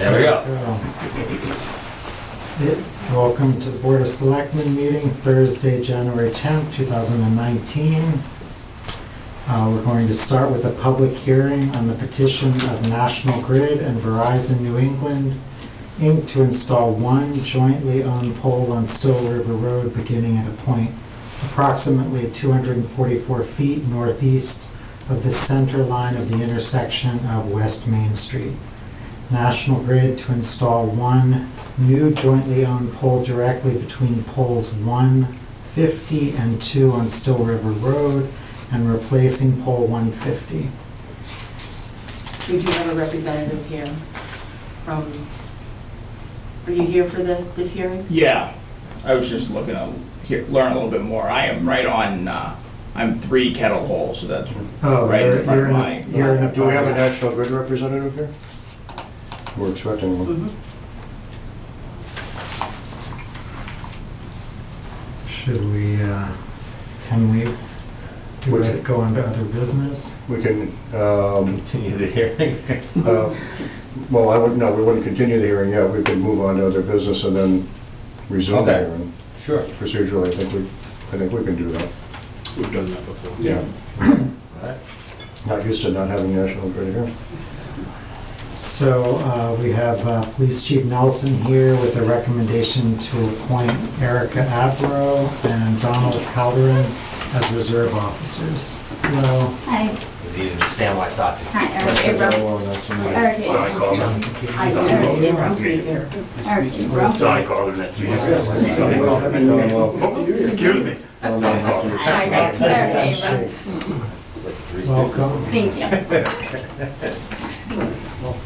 There we go. Welcome to the Board of Selectmen meeting, Thursday, January 10th, 2019. We're going to start with a public hearing on the petition of National Grid and Verizon New England, Inc. to install one jointly owned pole on Still River Road beginning at a point approximately 244 feet northeast of the center line of the intersection of West Main Street. National Grid to install one new jointly owned pole directly between poles 150 and 2 on Still River Road and replacing pole 150. We do have a representative here from, are you here for this hearing? Yeah, I was just looking to learn a little bit more. I am right on, I'm 3 Kettle Hole, so that's right in front of my. Do we have a National Grid representative here? We're expecting one. Should we, can we go on to other business? We can, Continue the hearing. well, we wouldn't continue the hearing yet. We could move on to other business and then resume the Okay. hearing. Sure. Procedurally, I think we can do that. We've done that before. Yeah. Right. Not used to not having National Grid here. So we have Police Chief Nelson here with a recommendation to appoint Erica Abro and Donald Calderon as reserve officers. Hello. Hi. We needed to stand by socket. Hi, Eric Abram. Eric Abram. Hi, Sarah Abrams. Eric Abram. Sorry, Carl, that's me. Excuse me. Hi, Eric Abram. Welcome. Thank you.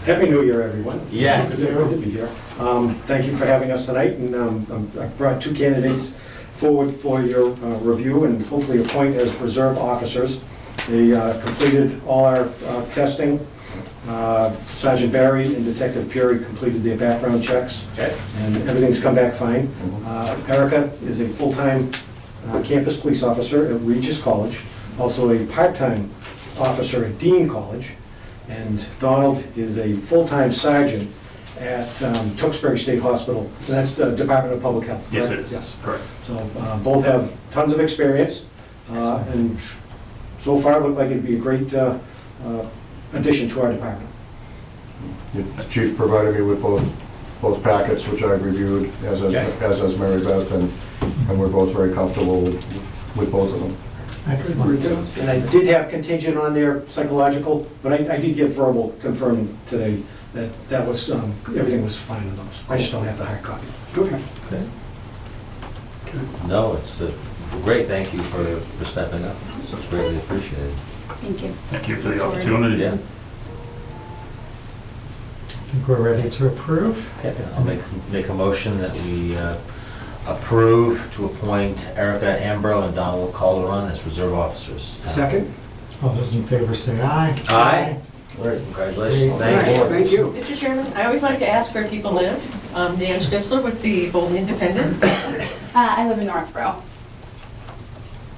Happy New Year, everyone. Yes. Good to be here. Thank you for having us tonight, and I've brought 2 candidates forward for your review and hopefully appoint as reserve officers. They completed all our testing. Sergeant Barry and Detective Peary completed their background checks, and everything's come back fine. Erica is a full-time campus police officer at Regis College, also a part-time officer at Dean College, and Donald is a full-time sergeant at Tewksbury State Hospital, and that's the Department of Public Health. Yes, correct? it is. Yes. Correct. So both have tons of experience, and so far look like it'd be a great addition to our department. The chief provided me with both packets, which I've reviewed, as has Mary Beth, and we're both very comfortable with both of them. Excellent. And I did have contingent on their psychological, but I did get verbal confirming today that was, everything was fine on those. I just don't have the hard copy. Okay. Okay. No, it's great. Thank you for stepping up. It's greatly appreciated. Thank you. Thank you for the opportunity. Yeah. I think we're ready to approve. Okay. I'll make a motion that we approve to appoint Erica Ambro and Donald Calderon as reserve officers. Second? All those in favor say aye. Aye. Great. Congratulations. Thank you. Thank you. Mr. Chairman, I always like to ask where people live. Dan Stitzler with the Bolton Independent. I live in Northborough.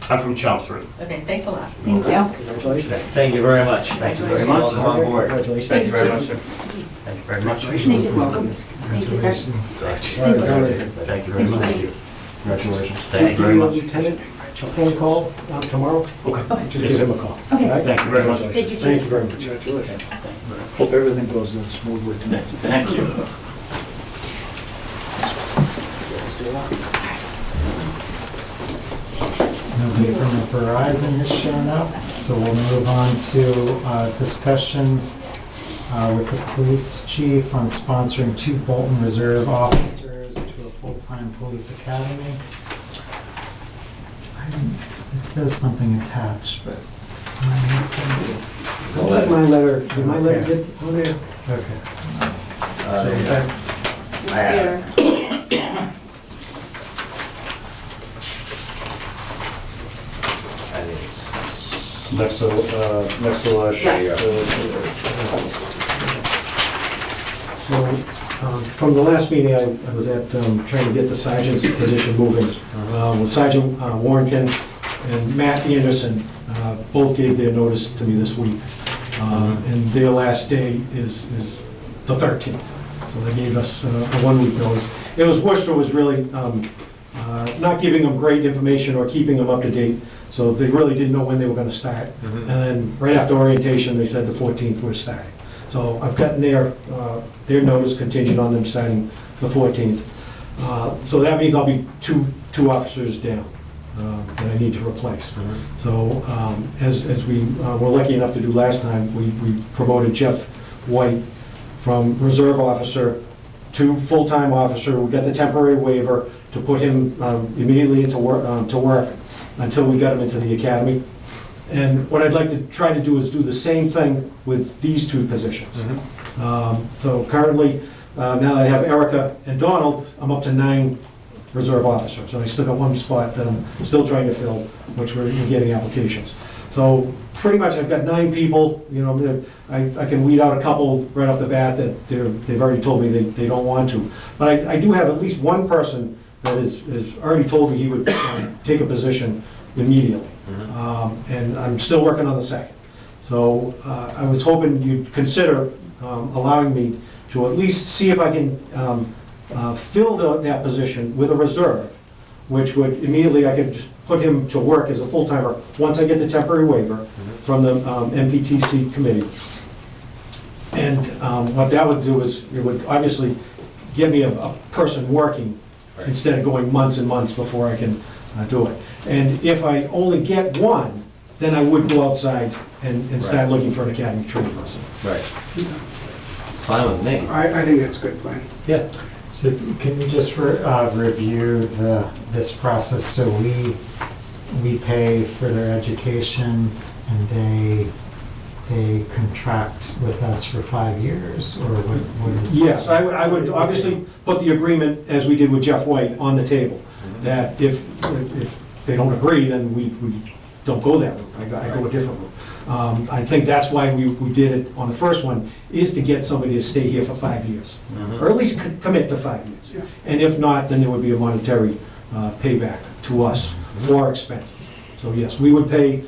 I'm from Chelmsford. Okay, thanks a lot. Thank you. Congratulations. Thank you very much. Thank you very much. Welcome on board. Congratulations. Thank you very much, sir. Thank you very much. Thank you. Welcome. Thank you, sir. Congratulations. Thank you very much. Congratulations. Thank you very much. Lieutenant, a phone call tomorrow? Okay. Just give him a call. Okay. All right? Thank you very much. Thank you, Chief. Thank you very much. Congratulations. Hope everything goes smoothly tonight. Thank you. Nobody from Verizon has shown up, so we'll move on to discussion with the police chief on sponsoring 2 Bolton Reserve officers to a full-time police academy. It says something attached, but. Did my letter get on there? Okay. It's there. I think it's Next to last. Yeah. So, from the last meeting, I was at, trying to get the sergeant's position moving. With Sergeant Warrenkin and Matt Anderson, both gave their notice to me this week. And their last day is the 13th. So So they gave us a 1-week notice. Worcester was really not giving them great information or keeping them up to date, so they really didn't know when they were gonna start. And then right after orientation, they said the 14th we're starting. So I've gotten their notice contingent on them starting the 14th. So that means I'll be two officers down that I need to replace. So as we were lucky enough to do last time, we promoted Jeff White from reserve officer to full-time officer. We got the temporary waiver to put him immediately into work until we got him into the academy. And what I'd like to try to do is do the same thing with these 2 positions. So currently, now that I have Erica and Donald, I'm up to 9 reserve officers. So I still got 1 spot that I'm still trying to fill, which we're getting applications. So pretty much I've got 9 people, you know, that I can weed out a couple right off the bat that they've already told me they don't want to. But I do have at least 1 person that has already told me he would take a position immediately. And I'm still working on the second. So I was hoping you'd consider allowing me to at least see if I can fill that position with a reserve, which would immediately, I could just put him to work as a full-timer once I get the temporary waiver from the MPTC committee. And what that would do is, it would obviously get me a person working instead of going months and months before I can do it. And if I only get 1, then I would go outside and start looking for an academy training person. Right. Fine with me. I think that's a good plan. Yeah. So can you just review this process? So we pay for their education and they contract with us for 5 years, or what is? Yes, I would obviously put the agreement, as we did with Jeff White, on the table, that if they don't agree, then we don't go that route. I go a different route. I think that's why we did it on the first one, is to get somebody to stay here for 5 years, or at least commit to 5 years. Yeah. And if not, then there would be a monetary payback to us for expenses. So yes, we would pay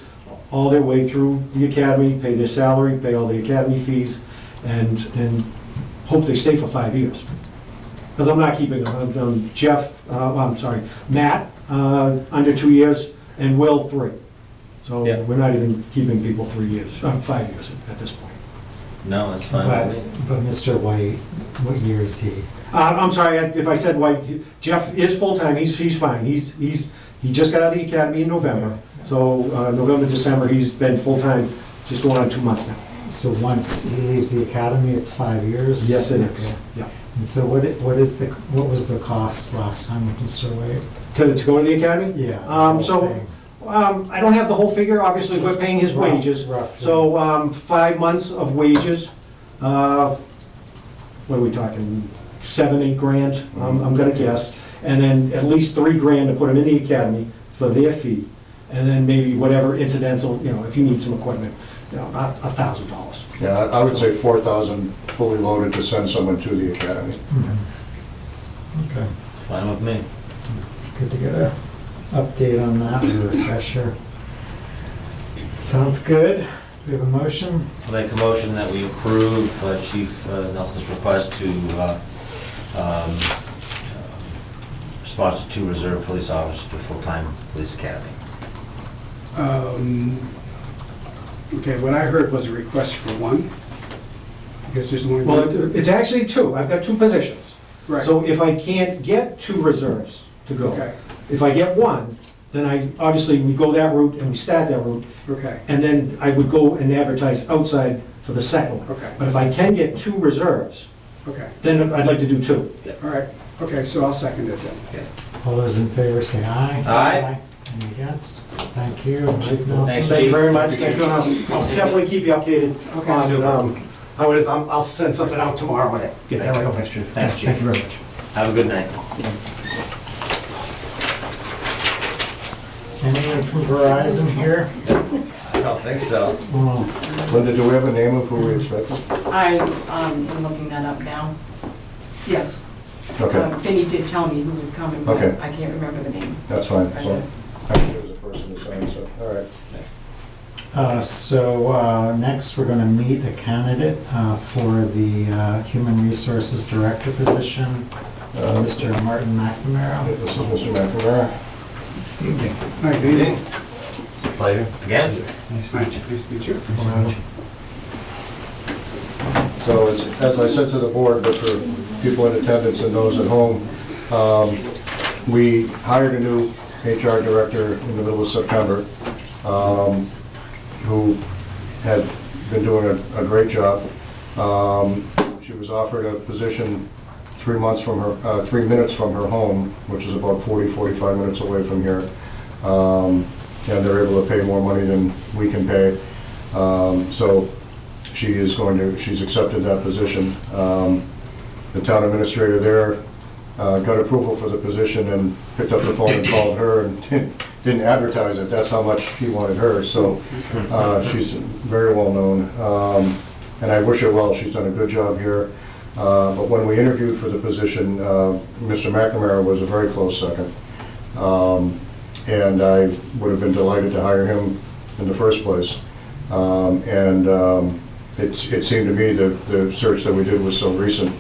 all their way through the academy, pay their salary, pay all the academy fees, and hope they stay for 5 years. Because I'm not keeping them. Matt, under 2 years, and Will, 3. So Yeah. we're not even keeping people 5 years at this point. No, that's fine with me. But Mr. White, what year is he? I'm sorry if I said White. Jeff is full-time, he's fine. He just got out of the academy in November. So November, December, he's been full-time, just going on 2 months now. So once he leaves the academy, it's 5 years? Yes, it is. Okay. Yeah. And so what was the cost last time with Mr. White? To go to the academy? Yeah. I don't have the whole figure, obviously, we're paying his wages. Roughly. So 5 months of wages, what are we talking, 7, 8 grand, I'm gonna guess. And then at least 3 grand to put him in the academy for their fee. And then maybe whatever incidental, you know, if you need some equipment, you know, $1,000. Yeah, I would say 4,000 fully loaded to send someone to the academy. Okay, It's fine with me. good to get a update on that, a refresher. Sounds good. We have a motion? I'll make a motion that we approve Chief Nelson's request to sponsor 2 reserve police officers to full-time police academy. Okay, what I heard was a request for 1. I guess just 1. Well, it's actually 2, I've got 2 positions. Right. So if I can't get 2 reserves to go, Okay, if I get 1, then obviously, we go that route and we start that route, okay, and then I would go and advertise outside for the second one. okay, But if I can get 2 reserves, okay. then I'd like to do 2. All right, okay, so I'll second it then. All those in favor say aye. Aye. Any against? Thank you. Chief Nelson. Thanks, Thank you Chief. very much. Thank you. I'll definitely keep you updated Okay, on how it is. I'll send something out tomorrow when I get that right over. Thanks, Chief. Thank you very much. Have a good night. Anyone from Verizon here? I don't think so. Oh, Linda, do we have a name of who we expected? I'm looking that up now. Yes. Okay, Vinny did tell me who was coming, but Okay. I can't remember the name. that's fine. So I think there's a person to sign, so, all right. Next, we're going to meet a candidate for the Human Resources Director position, Mr. Martin McNamara. This is Mr. McNamara. Evening. Hi, good evening. Pleasure. Again? Nice to meet you. So as I said to the board, but for people in attendance and those at home, we hired a new HR director in the middle of September, who had been doing a great job. She was offered a position 3 minutes from her home, which is about 45 minutes away from here. And they're able to pay more money than we can pay. So she's accepted that position. The town administrator there got approval for the position and picked up the phone and called her and didn't advertise it. That's how much he wanted her. So she's very well known. And I wish her well. She's done a good job here. But when we interviewed for the position, Mr. McNamara was a very close second. And I would have been delighted to hire him in the first place. It seemed to me that the search that we did was so recent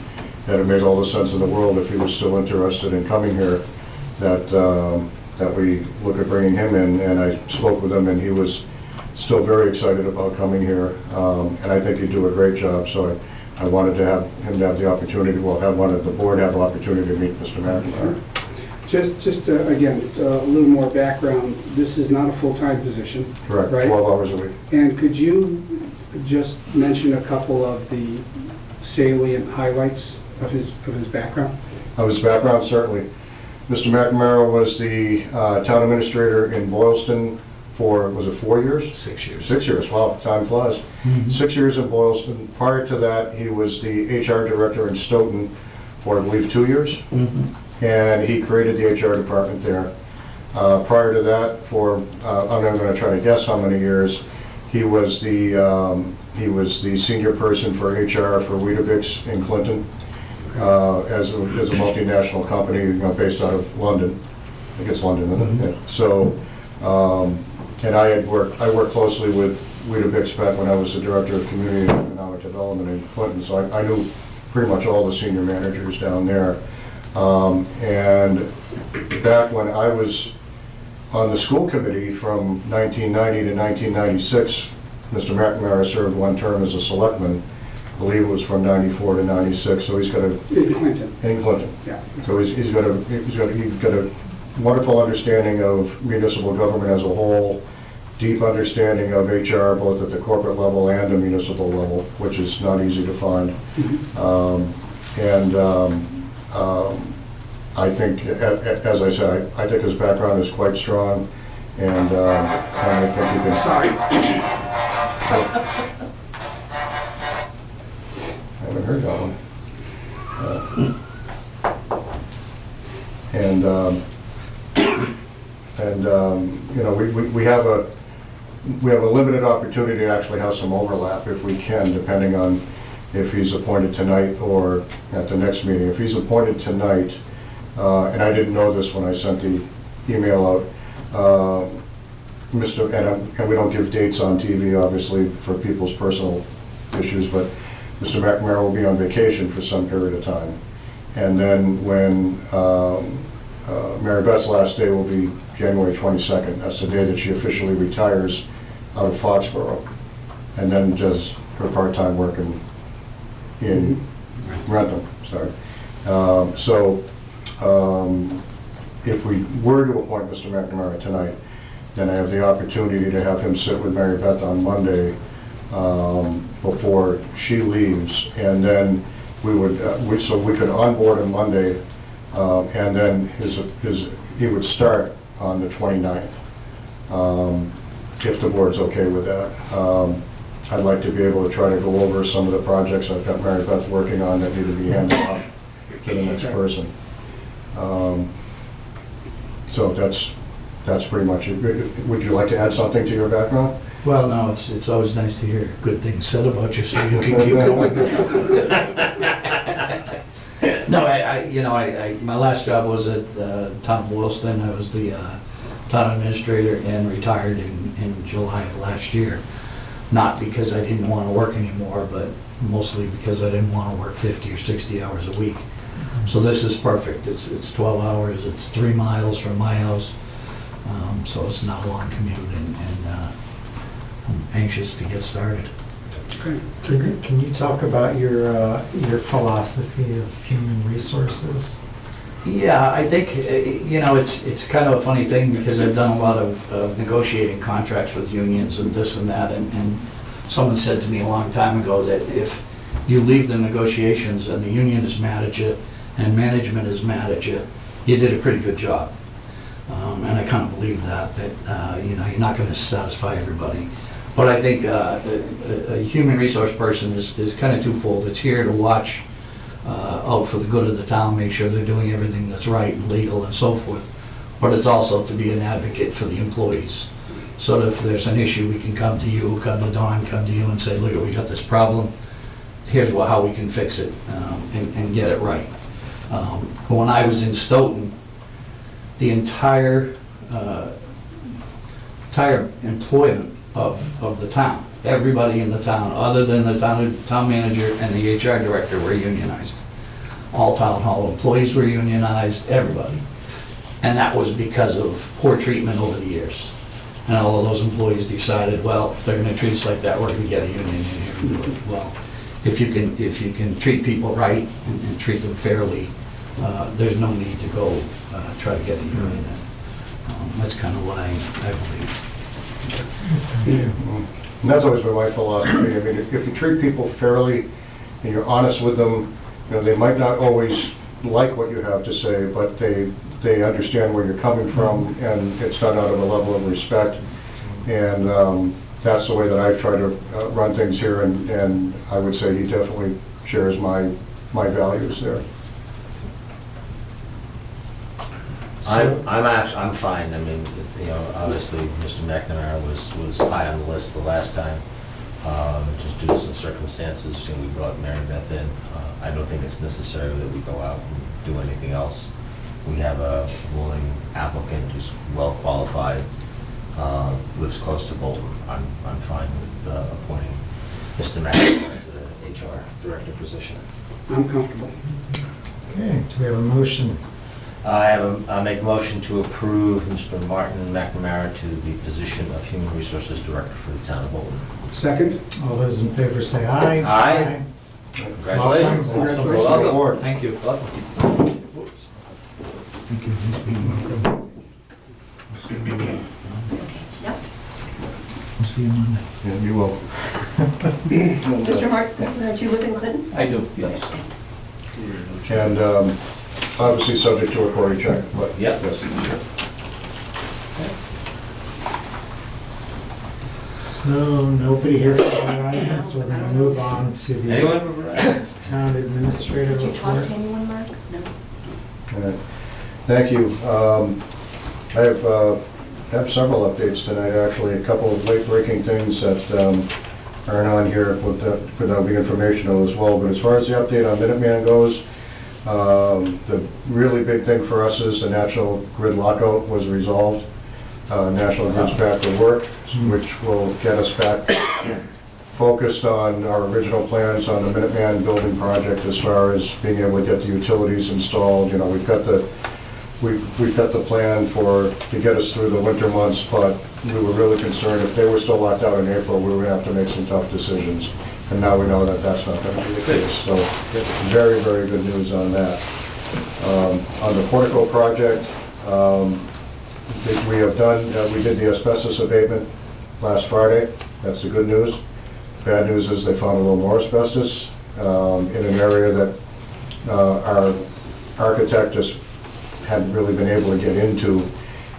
that it made all the sense in the world, if he was still interested in coming here, that we look at bringing him in. And I spoke with him, and he was still very excited about coming here. And I think he'd do a great job. So I wanted to have him to have the opportunity, wanted the board to have the opportunity to meet Mr. McNamara. Just again, a little more background. This is not a full-time position. Correct, right? 12 hours a week. And could you just mention a couple of the salient highlights of his background? Of his background, certainly. Mr. McNamara was the town administrator in Boylston for, was it 4 years? 6 years. 6 years, wow, time flies. 6 years in Boylston. Prior to that, he was the HR director in Stoughton for, I believe, 2 years. And he created the HR department there. Prior to that, for, I'm not going to try to guess how many years, he was the senior person for HR for Weetabix in Clinton, as a multinational company, based out of London. I think it's London, isn't it? Yeah. So, and I worked closely with Weetabix back when I was the director of community and economic development in Clinton. So I knew pretty much all the senior managers down there. And back when I was on the school committee from 1990 to 1996, Mr. McNamara served one term as a selectman. I believe it was from 94 to 96, so he's got a... In Clinton. In Clinton. Yeah. So he's got a wonderful understanding of municipal government as a whole, deep understanding of HR, both at the corporate level and the municipal level, which is not easy to find. I think, as I said, I think his background is quite strong, and I think he can... Sorry. I haven't heard that one. We have a limited opportunity to actually have some overlap if we can, depending on if he's appointed tonight or at the next meeting. If he's appointed tonight, and I didn't know this when I sent the email out, and we don't give dates on TV, obviously, for people's personal issues, but Mr. McNamara will be on vacation for some period of time. And then when Mary Beth's last day will be January 22nd. That's the day that she officially retires out of Foxborough, and then does her part-time work in Rentham. Sorry. If we were to appoint Mr. McNamara tonight, then I have the opportunity to have him sit with Mary Beth on Monday before she leaves, and then we could onboard him Monday, and then he would start on the 29th, if the board's okay with that. I'd like to be able to try to go over some of the projects I've got Mary Beth working on that need to be handed off to the next person. So that's pretty much it. Would you like to add something to your background? Well, no, it's always nice to hear good things said about you, so you can keep going. No, my last job was at Tom Wilston. I was the town administrator and retired in July of last year. Not because I didn't want to work anymore, but mostly because I didn't want to work 50 or 60 hours a week. So this is perfect. It's 12 hours, it's 3 miles from my house, so it's not a long commute, and I'm anxious to get started. Can you talk about your philosophy of human resources? Yeah, I think, it's kind of a funny thing because I've done a lot of negotiating contracts with unions and this and that, and someone said to me a long time ago that if you leave the negotiations and the union is mad at you and management is mad at you, you did a pretty good job. And I kind of believe that you're not going to satisfy everybody. But I think a human resource person is kind of twofold. It's here to watch out for the good of the town, make sure they're doing everything that's right and legal and so forth. But it's also to be an advocate for the employees. So that if there's an issue, we can come to you, come to Dawn, come to you and say, look, we got this problem. Here's how we can fix it and get it right. When I was in Stoughton, the entire employment of the town, everybody in the town, other than the town manager and the HR director, were unionized. All town hall employees were unionized, everybody. And that was because of poor treatment over the years. And all of those employees decided, well, if they're gonna treat us like that, we're gonna get a union in here and do it. Well, if you can treat people right and treat them fairly, there's no need to go try to get a union in. That's kind of what I believe. And that's always been my philosophy. I mean, if you treat people fairly and you're honest with them, they might not always like what you have to say, but they understand where you're coming from, and it's done out of a level of respect. And that's the way that I've tried to run things here, and I would say he definitely shares my values there. I'm fine. I mean, obviously, Mr. McNamara was high on the list the last time. Just due to some circumstances, we brought Mary Beth in. I don't think it's necessary that we go out and do anything else. We have a willing applicant who's well qualified, lives close to Bolton. I'm fine with appointing Mr. McNamara to the HR director position. I'm comfortable. Okay, do we have a motion? I make a motion to approve Mr. Martin McNamara to the position of Human Resources Director for the town of Bolton. Second? All those in favor say aye. Aye. Congratulations. Welcome. Welcome. Welcome. Thank you. Welcome. Thank you. Nice meeting you. Yep. I'll see you Monday. Yeah, you will. Mr. Hart, do you live in Clinton? I do, yes. And obviously subject to a query check, but Yep. yes. Sure. So nobody here for Verizon, so we're going to move on to the Anyone? town administrator Did you talk report. to anyone, Mark? No? All right. Thank you. I have several updates tonight, actually, a couple of late-breaking things that aren't on here without being informational as well. But as far as the update on Minuteman goes, the really big thing for us is the national grid lockout was resolved. National Grid's back to work, which will get us back focused on our original plans on the Minuteman building project as far as being able to get the utilities installed. We've got the plan to get us through the winter months, but we were really concerned if they were still locked out in April, we would have to make some tough decisions. And now we know that that's not going to be the case. So very, very good news on that. On the Portico project, we did the asbestos abatement last Friday. That's the good news. Bad news is they found a little more asbestos in an area that our architect just hadn't really been able to get into.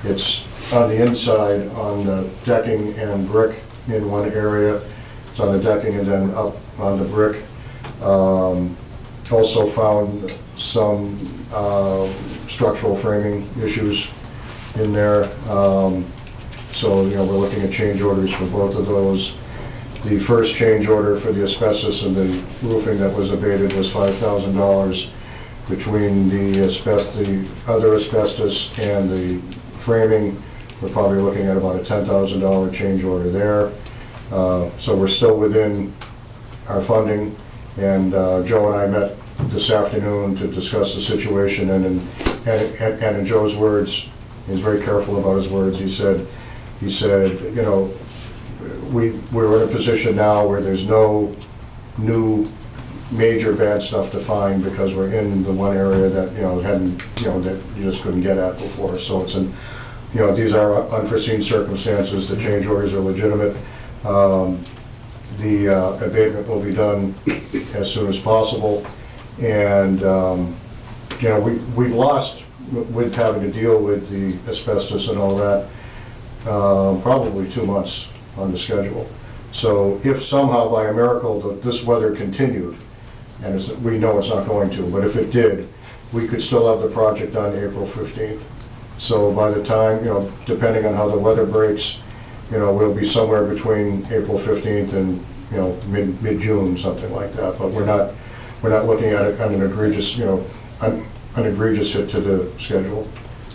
It's on the inside, on the decking and brick in one area. It's on the decking and then up on the brick. Also found some structural framing issues in there. So, we're looking at change orders for both of those. The first change order for the asbestos and the roofing that was abated was $5,000. Between the other asbestos and the framing, We're probably looking at about a $10,000 change order there. So we're still within our funding, and Joe and I met this afternoon to discuss the situation, and in Joe's words, he's very careful about his words, he said, you know, we're in a position now where there's no new major bad stuff to find because we're in the one area that, you know, hadn't, you know, that you just couldn't get at before. So it's an, you know, these are unforeseen circumstances, the change orders are legitimate. The abatement will be done as soon as possible. And, you know, we've lost, with having to deal with the asbestos and all that, probably 2 months on the schedule. So if somehow by a miracle this weather continued, and we know it's not going to, but if it did, we could still have the project done April 15th. So by the time, you know, depending on how the weather breaks, you know, we'll be somewhere between April 15th and, you know, mid-June, something like that. But we're not looking at it on an egregious, you know, an egregious hit to the schedule.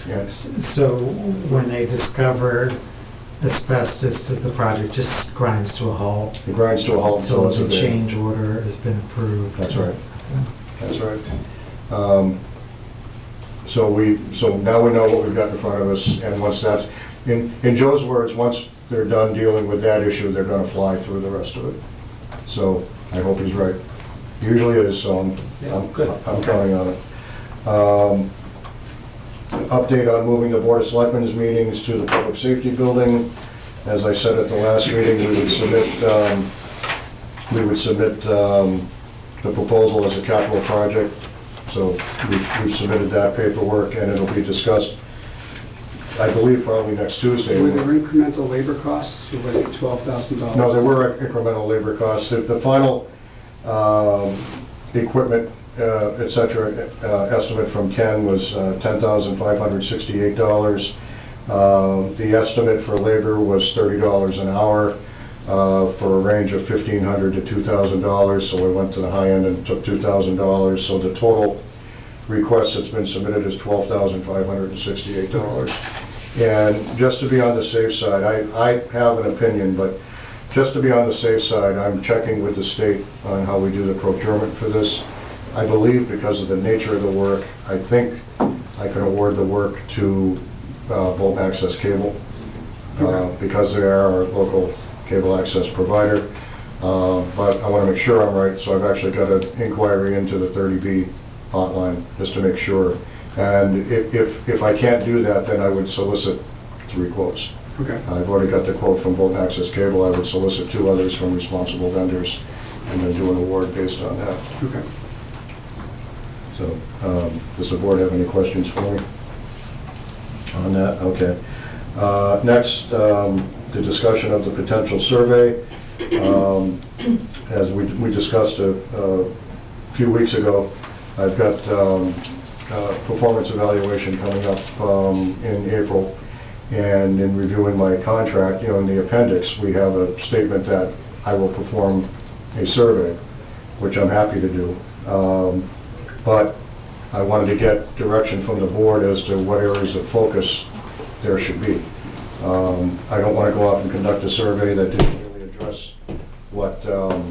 Yes. So when they discovered asbestos, does the project just grinds to a halt? It grinds to a halt until So it's the abated. change order has been approved? That's right. Okay. That's right. So now we know what we've got in front of us, and once that's, in Joe's words, once they're done dealing with that issue, they're gonna fly through the rest of it. So I hope he's right. Usually is, so I'm counting on it. Update on moving the Board of Selectmen's meetings to the Public Safety Building. As I said at the last meeting, we would submit the proposal as a capital project. So we've submitted that paperwork, and it'll be discussed, I believe, probably next Tuesday. Were there incremental labor costs, or was it $12,000? No, there were incremental labor costs. The final equipment, et cetera, estimate from Ken was $10,568. The estimate for labor was $30 an hour for a range of $1,500 to $2,000. So we went to the high end and took $2,000. So the total request that's been submitted is $12,568. And just to be on the safe side, I have an opinion, but just to be on the safe side, I'm checking with the state on how we do the procurement for this. I believe because of the nature of the work, I think I can award the work to Bolton Access Cable, because they are our local cable access provider. But I want to make sure I'm right, so I've actually got an inquiry into the 30B hotline, just to make sure. And if I can't do that, then I would solicit 3 quotes. Okay. I've already got the quote from Bolton Access Cable. I would solicit 2 others from responsible vendors, and then do an award based on that. Okay. So, does the board have any questions for me on that? Okay. Next, the discussion of the potential survey. As we discussed a few weeks ago, I've got performance evaluation coming up in April, and in reviewing my contract, you know, in the appendix, we have a statement that I will perform a survey, which I'm happy to do. But I wanted to get direction from the board as to what areas of focus there should be. I don't want to go off and conduct a survey that didn't really address what the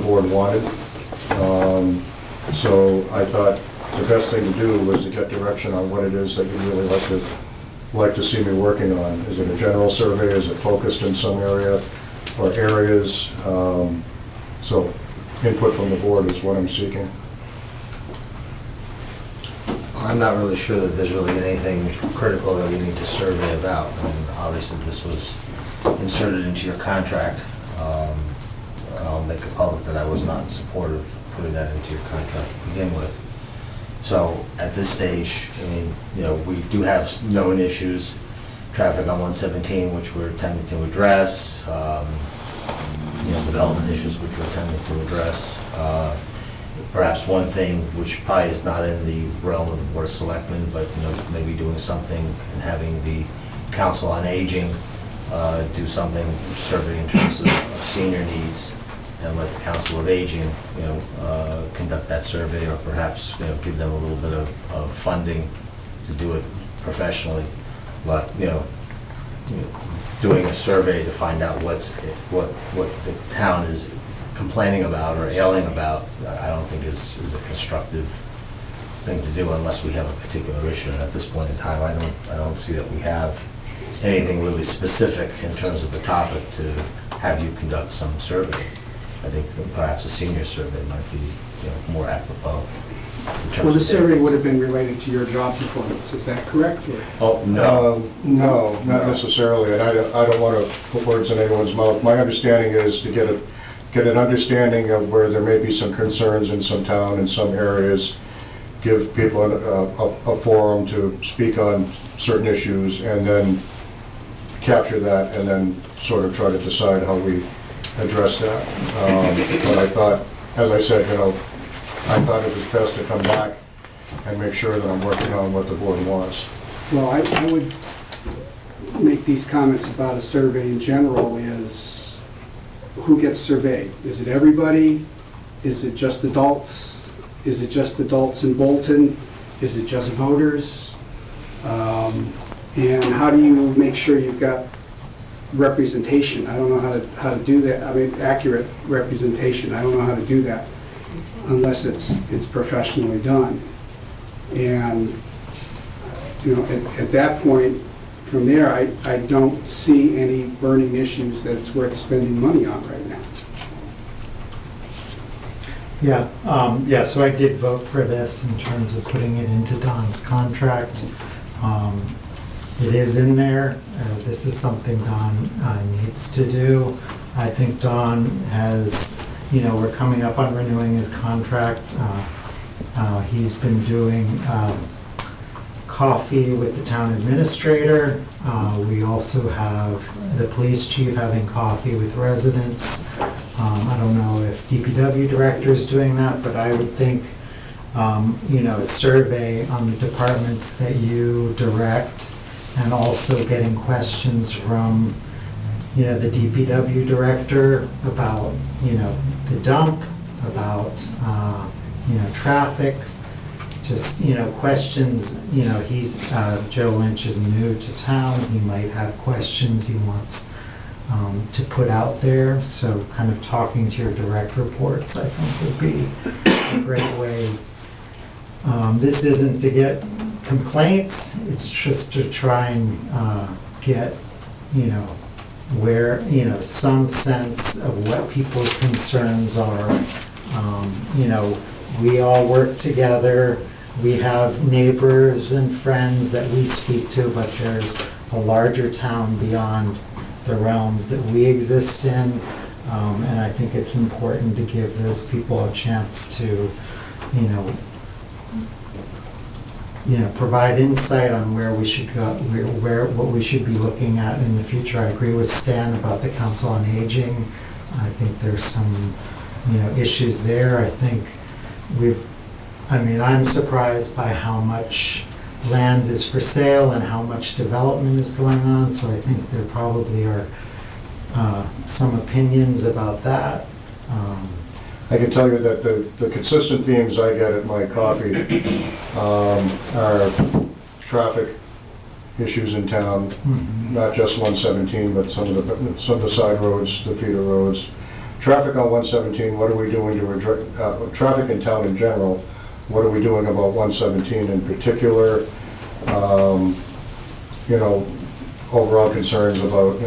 board wanted. So I thought the best thing to do was to get direction on what it is that you'd really like to see me working on. Is it a general survey? Is it focused in some area or areas? So input from the board is what I'm seeking. I'm not really sure that there's really anything critical that we need to survey about. I mean, obviously, this was inserted into your contract. I'll make it public that I was not in support of putting that into your contract to begin with. So at this stage, I mean, you know, we do have known issues, traffic on 117, which we're attempting to address, you know, development issues which we're attempting to address. Perhaps one thing which probably is not in the realm of the Board of Selectmen, but, you know, maybe doing something and having the Council on Aging do something, survey in terms of senior needs, and let the Council of Aging, you know, conduct that survey, or perhaps, you know, give them a little bit of funding to do it professionally, but, doing a survey to find out what the town is complaining about or ailing about, I don't think is a constructive thing to do unless we have a particular issue. And at this point in time, I don't see that we have anything really specific in terms of the topic to have you conduct some survey. I think perhaps a senior survey might be, more apropos. in terms Well, the of survey dates. would have been related to your job performance, is that correct? Or- Oh, no. No, not necessarily, and I don't want to put words in anyone's mouth. My understanding is to get an understanding of where there may be some concerns in some town, in some areas, give people a forum to speak on certain issues, and then capture that, and then sort of try to decide how we address that. But I thought, as I said, I thought it was best to come back and make sure that I'm working on what the board wants. Well, I would make these comments about a survey in general is, who gets surveyed? Is it everybody? Is it just adults? Is it just adults in Bolton? Is it just voters? And how do you make sure you've got representation? I don't know how to do that. I mean, accurate representation. I don't know how to do that unless it's professionally done. And, at that point, from there, I don't see any burning issues that it's worth spending money on right now. Yeah, so I did vote for this in terms of putting it into Don's contract. It is in there. This is something Don needs to do. I think Don has, we're coming up on renewing his contract. He's been doing coffee with the town administrator. We also have the police chief having coffee with residents. I don't know if DPW director is doing that, but I would think, a survey on the departments that you direct, and also getting questions from, the DPW director about, the dump, about, traffic, just, questions, Joe Lynch is new to town, he might have questions he wants to put out there, so kind of talking to your direct reports, I think would be a great way. This isn't to get complaints, it's just to try and get, where, some sense of what people's concerns are. We all work together, we have neighbors and friends that we speak to, but there's a larger town beyond the realms that we exist in, and I think it's important to give those people a chance to, provide insight on where we should go, what we should be looking at in the future. I agree with Stan about the Council on Aging. I think there's some, issues there. I think I'm surprised by how much land is for sale and how much development is going on, so I think there probably are some opinions about that. I can tell you that the consistent themes I get at my coffee are traffic issues in town, not just 117, but some of the side roads, the feeder roads. Traffic on 117, what are we doing to address, traffic in town in general, what are we doing about 117 in particular? Overall concerns about,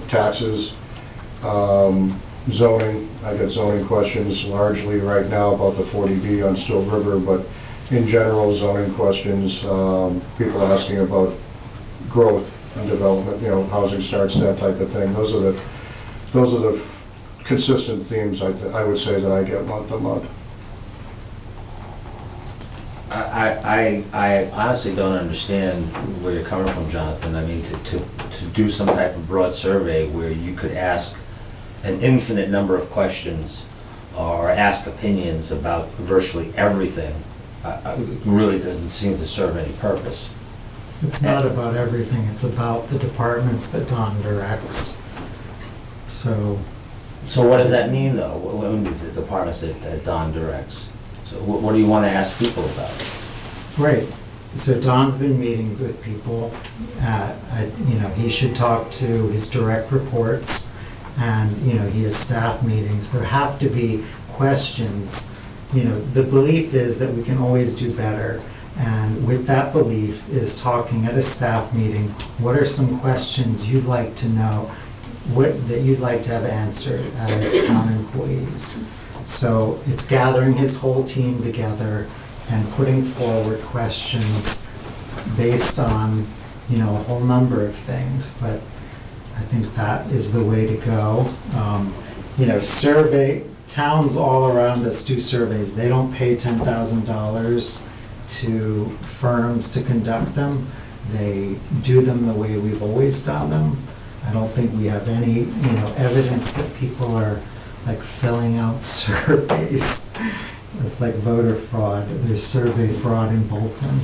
taxes, zoning. I get zoning questions largely right now about the 40B on Still River, but in general, zoning questions, people asking about growth and development, housing starts, that type of thing. Those are the consistent themes I would say that I get month to month. I honestly don't understand where you're coming from, Jonathan. I mean, to do some type of broad survey where you could ask an infinite number of questions or ask opinions about virtually everything, really doesn't seem to serve any purpose. It's not about everything, it's about the departments that Don directs. So what does that mean, though, when the departments that Don directs? So what do you want to ask people about? right, So Don's been meeting with people. He should talk to his direct reports, and, he has staff meetings. There have to be questions. The belief is that we can always do better. And with that belief is talking at a staff meeting, what are some questions you'd like to know, that you'd like to have answered as town employees? So it's gathering his whole team together and putting forward questions based on, a whole number of things. But I think that is the way to go. Survey, towns all around us do surveys. They don't pay $10,000 to firms to conduct them. They do them the way we've always done them. I don't think we have any, evidence that people are like filling out surveys. It's like voter fraud. There's survey fraud in Bolton.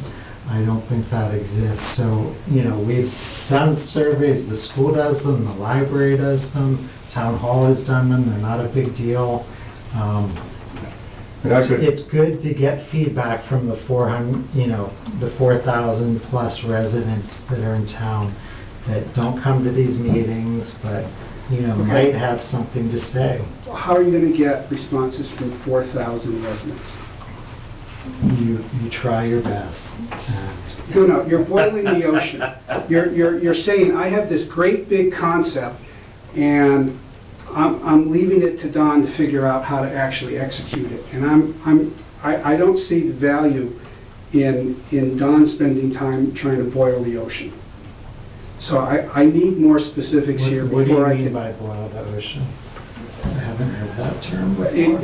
I don't think that exists. So, we've done surveys. The school does them, the library does them, town hall has done them. They're not a big deal. It's good to get feedback from the 4,000 plus residents that are in town that don't come to these meetings, but, might have something to say. How are you going to get responses from 4,000 residents? You try your best. No, you're boiling the ocean. You're saying, I have this great big concept, and I'm leaving it to Don to figure out how to actually execute it. And I don't see the value in Don spending time trying to boil the ocean. So I need more specifics here What do before you I mean can. by boil the ocean? I haven't heard that term before.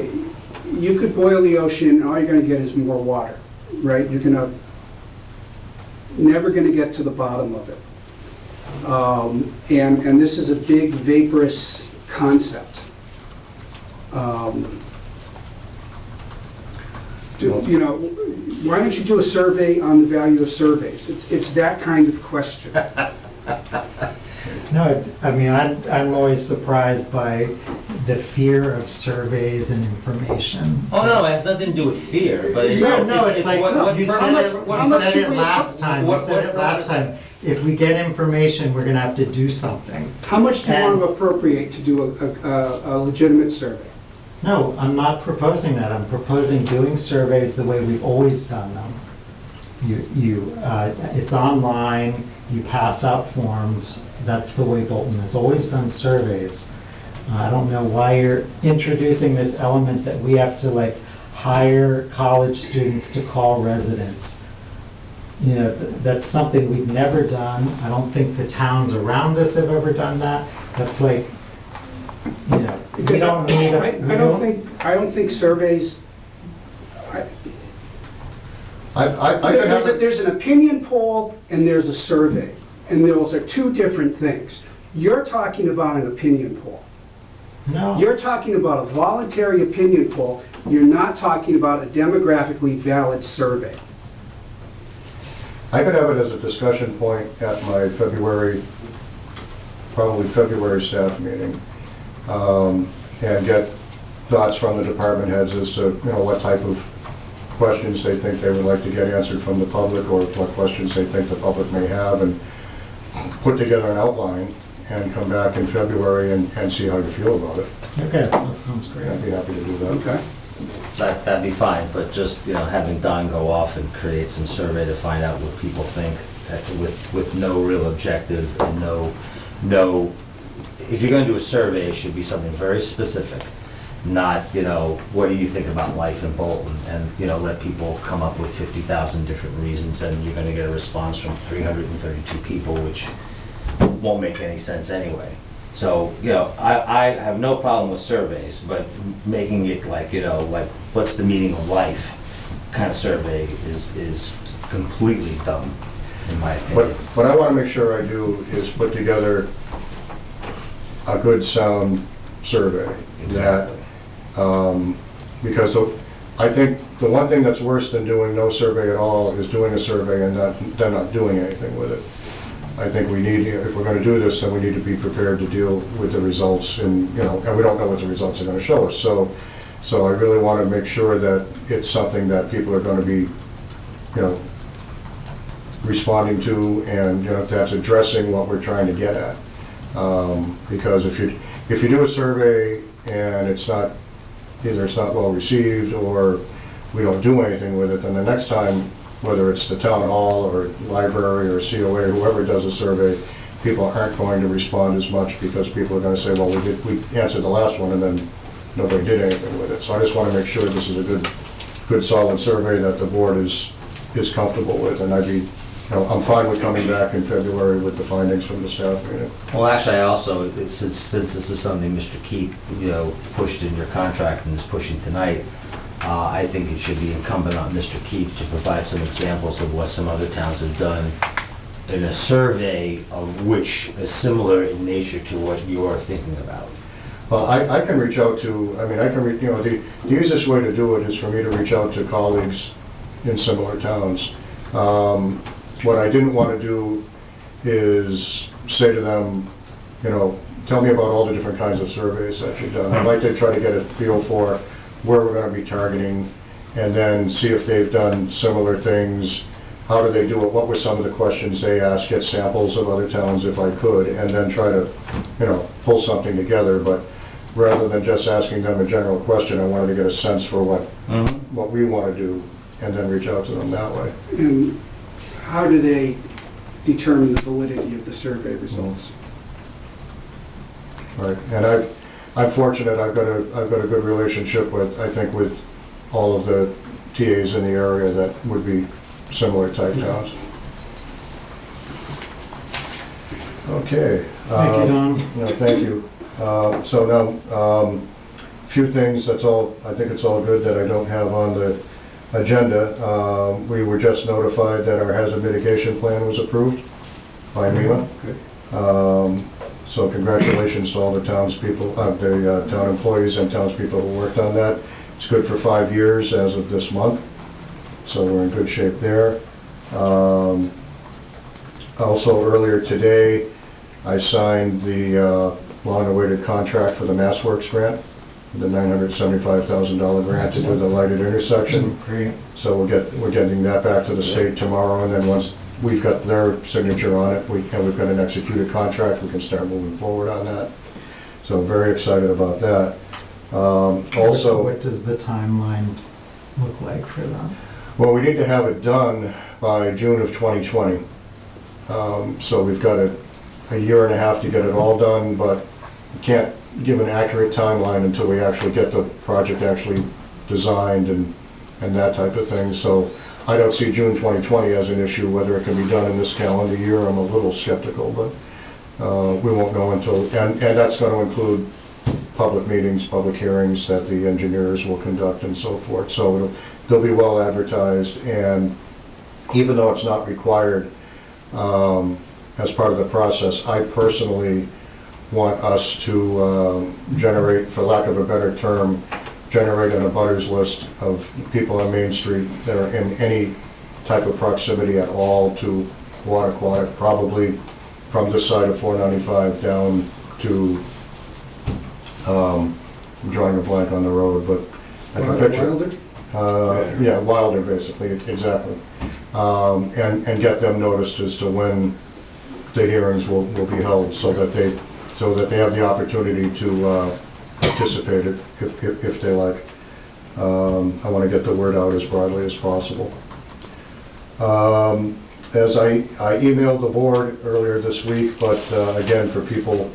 You could boil the ocean, and all you're going to get is more water, right? You're never going to get to the bottom of it. And this is a big vaporous concept. Why don't you do a survey on the value of surveys? It's that kind of question. No, I'm always surprised by the fear of surveys and information. Oh, no, it has nothing to do with fear, but It's like, you said it last time. If we get information, we're gonna have to do something. How much do you want to appropriate to do a legitimate survey? No, I'm not proposing that. I'm proposing doing surveys the way we've always done them. It's online, you pass out forms. That's the way Bolton has always done surveys. I don't know why you're introducing this element that we have to hire college students to call residents. That's something we've never done. I don't think the towns around us have ever done that. That's we don't need I don't think surveys. There's an opinion poll and there's a survey, and those are two different things. You're talking about an opinion poll. No. You're talking about a voluntary opinion poll. You're not talking about a demographically valid survey. I could have it as a discussion point at my probably February staff meeting, and get thoughts from the department heads as to, what type of questions they think they would like to get answered from the public, or what questions they think the public may have, and put together an outline and come back in February and see how you feel about it. Okay, that sounds great. I'd be happy to do that. Okay. That'd be fine, but just, having Don go off and create some survey to find out what people think, with no real objective and no, if you're gonna do a survey, it should be something very specific, not, what do you think about life in Bolton? And, let people come up with 50,000 different reasons, and you're gonna get a response from 332 people, which won't make any sense anyway. So, I have no problem with surveys, but making it what's the meaning of life kind of survey is completely dumb, in my opinion. What I want to make sure I do is put together a good, sound survey. Exactly. Because I think the one thing that's worse than doing no survey at all is doing a survey and then not doing anything with it. I think we need, if we're going to do this, then we need to be prepared to deal with the results, and we don't know what the results are going to show us. So I really want to make sure that it's something that people are going to be, responding to, and, you know, if that's addressing what we're trying to get at. Because if you do a survey and it's not, either it's not well received or we don't do anything with it, then the next time, whether it's the town hall or library or COA, whoever does a survey, people aren't going to respond as much because people are gonna say, well, we answered the last one and then nobody did anything with it. So I just wanna make sure this is a good solid survey that the board is comfortable with, and I'm fine with coming back in February with the findings from the staff meeting. Well, actually, I also, since this is something Mr. Keep, pushed in your contract and is pushing tonight, I think it should be incumbent on Mr. Keep to provide some examples of what some other towns have done in a survey of which is similar in nature to what you're thinking about. Well, I can reach out to, the easiest way to do it is for me to reach out to colleagues in similar towns. What I didn't want to do is say to them, tell me about all the different kinds of surveys that you've done. I'd like to try to get a feel for where we're going to be targeting, and then see if they've done similar things. How do they do it? What were some of the questions they asked? Get samples of other towns if I could, and then try to, pull something together. But rather than just asking them a general question, I wanted to get a sense for what we want to do, and then reach out to them that way. And how do they determine the validity of the survey results? Right, and I'm fortunate. I've got a good relationship with all of the TAs in the area that would be similar type towns. Okay. Thank you, Don. No, thank you. So now, few things. That's all. I think it's all good that I don't have on the agenda. We were just notified that our hazard mitigation plan was approved by MEMA. So congratulations to all the townspeople, the town employees and townspeople who worked on that. It's good for 5 years as of this month, so we're in good shape there. Also earlier today, I signed the long-awaited contract for the MassWorks grant, the $975,000 grant to do the lighted intersection. Great. So we're getting that back to the state tomorrow, and then once we've got their signature on it, we've got an executed contract, we can start moving forward on that. So I'm very excited about that. Also, what does the timeline look like for that? well, we need to have it done by June of 2020. So we've got a year and a half to get it all done, but we can't give an accurate timeline until we actually get the project actually designed and that type of thing. So I don't see June 2020 as an issue. Whether it can be done in this calendar year, I'm a little skeptical, but we won't know until, and that's going to include public meetings, public hearings that the engineers will conduct and so forth. So they'll be well advertised, and even though it's not required as part of the process, I personally want us to generate, for lack of a better term, generate an abutters list of people on Main Street that are in any type of proximity at all to Waterquatic, probably from this side of 495 down to, I'm drawing a blank on the road, but I can picture. Wilder? Yeah, Wilder, basically, exactly. And get them noticed as to when the hearings will be held, so that they have the opportunity to participate if they like. I want to get the word out as broadly as possible. As I emailed the board earlier this week, but again, for people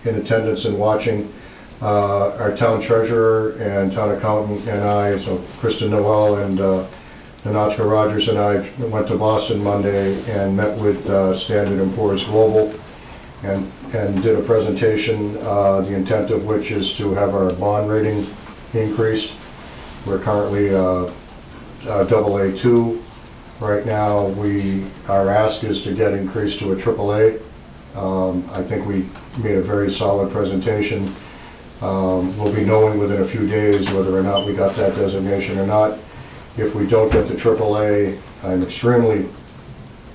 in attendance and watching, our town treasurer and town accountant and I, so Kristen Noel and Nanochka Rogers and I went to Boston Monday and met with Standard & Poor's Global and did a presentation, the intent of which is to have our bond rating increased. We're currently AA2. Right now, our ask is to get increased to a AAA. I think we made a very solid presentation. We'll be knowing within a few days whether or not we got that designation or not. If we don't get the AAA, I'm extremely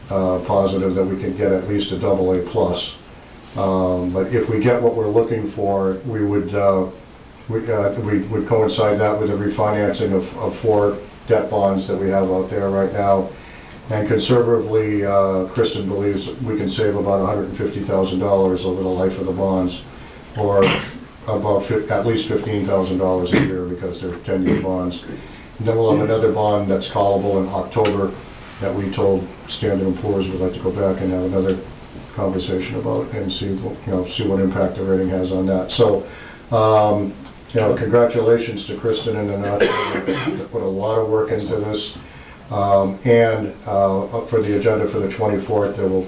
positive that we can get at least a AA+. But if we get what we're looking for, we would coincide that with a refinancing of 4 debt bonds that we have out there right now. And conservatively, Kristen believes we can save about $150,000 over the life of the bonds, or about at least $15,000 a year because they're 10-year bonds. And then we'll have another bond that's callable in October that we told Standard & Poor's we'd like to go back and have another conversation about and see, see what impact the rating has on that. So, congratulations to Kristen and Anat. They put a lot of work into this. And for the agenda for the 24th, there will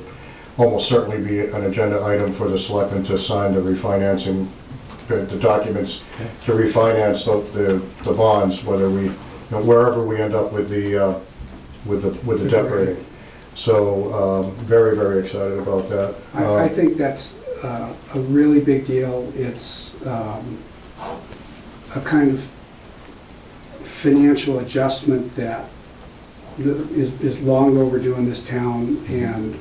almost certainly be an agenda item for the selectmen to sign the refinancing, the documents to refinance the bonds, whether we, wherever we end up with the debt rating. So very, very excited about that. I think that's a really big deal. It's a kind of financial adjustment that is long overdue in this town, and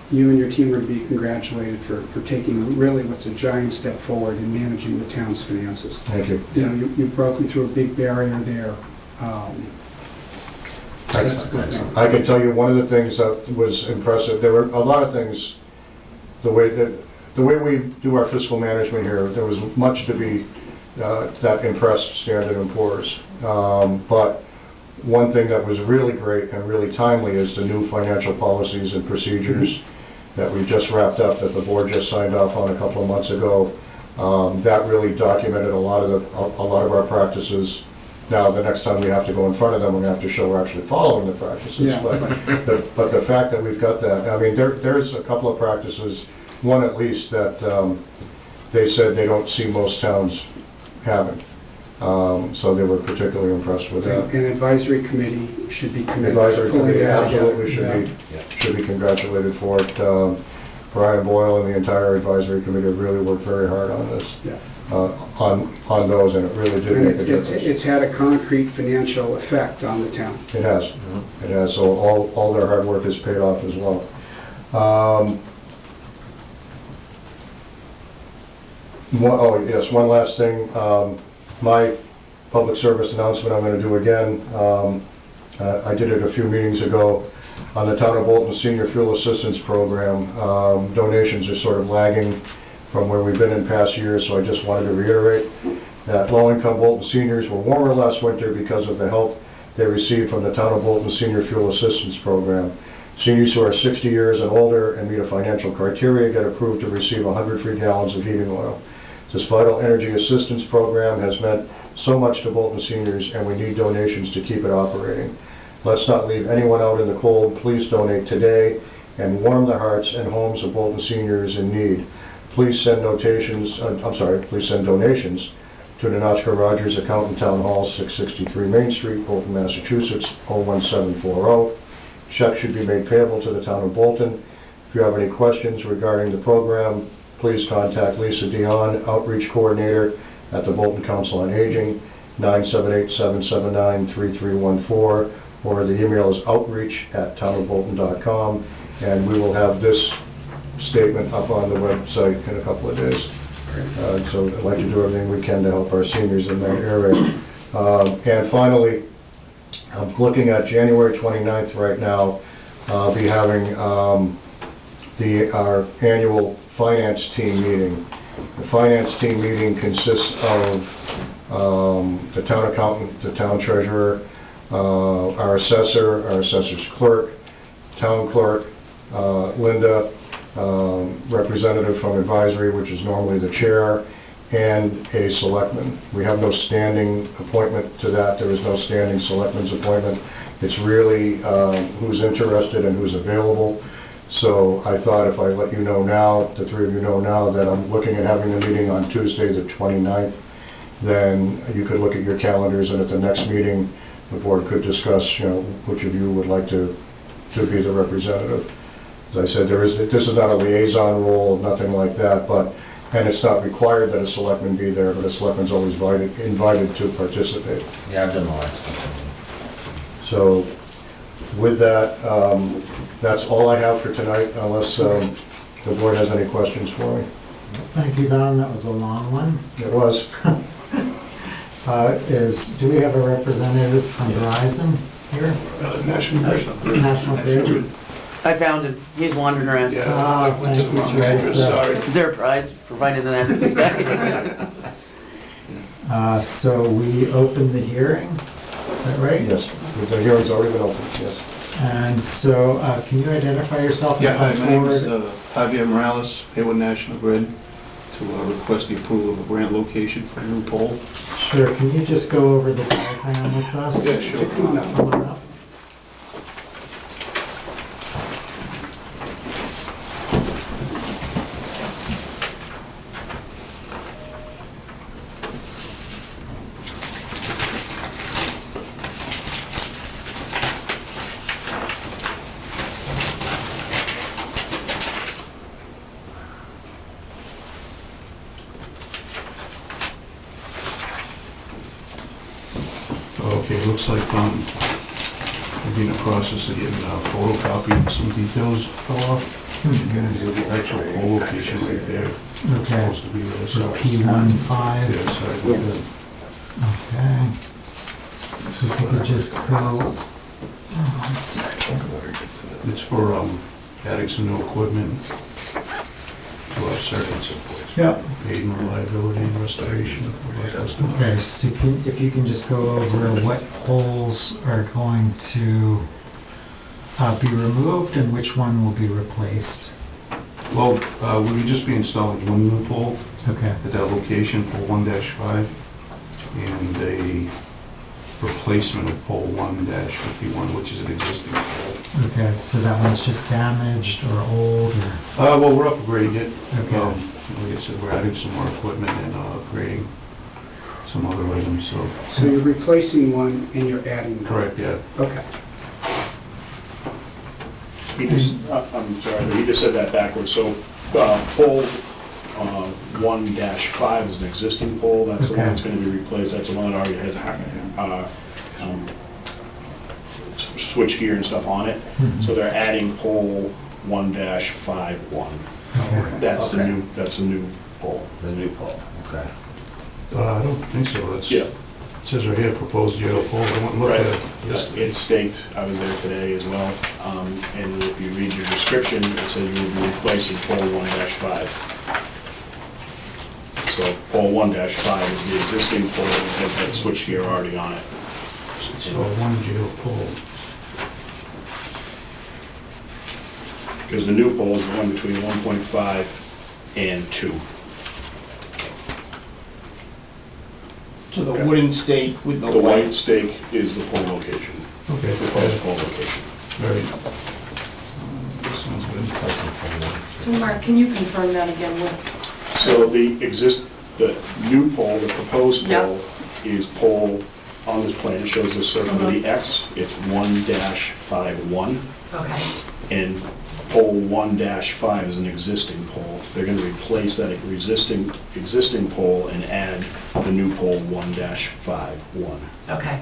you and your team are to be congratulated for taking really what's a giant step forward in managing the town's finances. Thank you. You've broken through a big barrier there. That's a good thing. I can tell you one of the things that was impressive, there were a lot of things, the way we do our fiscal management here, there was much to be that impressed Standard & Poor's. But one thing that was really great and really timely is the new financial policies and procedures that we just wrapped up, that the board just signed off on a couple of months ago. That really documented a lot of our practices. Now, the next time we have to go in front of them, we're going to have to show we're actually following the practices. Yeah. But the fact that we've got that, I mean, there's a couple of practices, one at least, that they said they don't see most towns having. So they were particularly impressed with that. An advisory committee should be committed. Advisory committee that together. absolutely should be congratulated for it. Brian Boyle and the entire advisory committee have really worked very hard on this. Yeah. On those, and it really did And make a difference. it's had a concrete financial effect on the town. It has. It has. So all their hard work has paid off as well. One last thing. My public service announcement I'm going to do again. I did it a few meetings ago on the Town of Bolton Senior Fuel Assistance Program. Donations are sort of lagging from where we've been in past years, so I just wanted to reiterate that low-income Bolton seniors were warmer last winter because of the help they received from the Town of Bolton Senior Fuel Assistance Program. Seniors who are 60 years and older and meet a financial criteria get approved to receive 100 free gallons of heating oil. This vital energy assistance program has meant so much to Bolton seniors, and we need donations to keep it operating. Let's not leave anyone out in the cold. Please donate today and warm the hearts and homes of Bolton seniors in need. Please send donations to the Notchka Rogers account in Town Hall, 663 Main Street, Bolton, Massachusetts, 01740. Check should be made payable to the Town of Bolton. If you have any questions regarding the program, please contact Lisa Dion, Outreach Coordinator at the Bolton Council on Aging, 978-779-3314, or the email is outreach@townofbolton.com, and we will have this statement up on the website in a couple of days. So I'd like to do everything we can to help our seniors in that area. And finally, I'm looking at January 29th right now. I'll be having our annual finance team meeting. The finance team meeting consists of the town accountant, the town treasurer, our assessor's clerk, town clerk, Linda, representative from advisory, which is normally the chair, and a selectman. We have no standing appointment to that. There is no standing selectman's appointment. It's really who's interested and who's available. So I thought if I let you know now, the three of you know now, that I'm looking at having a meeting on Tuesday the 29th, then you could look at your calendars, and at the next meeting, the board could discuss, which of you would like to be the representative. As I said, this is not a liaison role, nothing like that, and it's not required that a selectman be there, but a selectman's always invited to participate. Yeah, I've done the last one. So with that, that's all I have for tonight, unless the board has any questions for me. Thank you, Don. That was a long one. It was. Do we have a representative from Verizon? here? National Grid. National Grid? I found him. He's wandering around. Yeah, Ah, I went to the thank you, wrong address, Teresa. sorry. Is there a prize for finding that? So we opened the hearing, is that right? Yes, the hearing's already been opened, yes. And so, can you identify yourself? Yeah, hi, and my come name is forward? Javier Morales, Hayward National Grid, to request the approval of a grant location for a new pole. Sure, can you just go over the diagram with us? Yeah, sure. Come on up. Okay, looks like we're in the process of getting photocopying some details fell off. Again, there's the actual pole location right there. Okay. Supposed to be there, So so. P15. Yes, I did that. Okay. So if you could just go, 1 second. It's for adding some new equipment to our circuits. Yep. Aid in reliability and restoration for our customers. Okay, so if you can just go over what poles are going to be removed and which one will be replaced. Well, we'll just be installing one new pole Okay. at that location, pole 1-5, and a replacement of pole 1-51, which is an existing pole. Okay, so that one's just damaged or old or? Well, we're upgrading it. Okay. Like I said, we're adding some more equipment and upgrading some other items, so. So you're replacing one and you're adding one? Correct, yeah. Okay. He just, I'm sorry, he just said that backwards. So pole 1-5 is an existing pole. That's the one Okay. that's going to be replaced. That's the one that already has a switch gear and stuff on it. Mhm. So they're adding pole 1-51. Okay. That's the Okay. new pole. The new pole, okay. I don't think so, that's. Yeah. It says right here, proposed yellow pole, I went and looked Right. at it. Yes. It's staked. I was there today as well. And if you read your description, it says you will be replacing pole 1-5. So pole 1-5 is the existing pole that has that switch gear already on it. So one jail pole. Because the new pole is the one between 1.5 and 2. So the wooden stake with the The white white. stake is the pole location, Okay. proposed pole location. Right. Sounds good. So Mark, can you confirm that again with, So the new pole, the proposed Yeah. pole, is pole, on this plan, it shows the circle of the X, it's 1-51. okay, And pole 1-5 is an existing pole. They're gonna replace that existing pole and add the new pole 1-51. okay.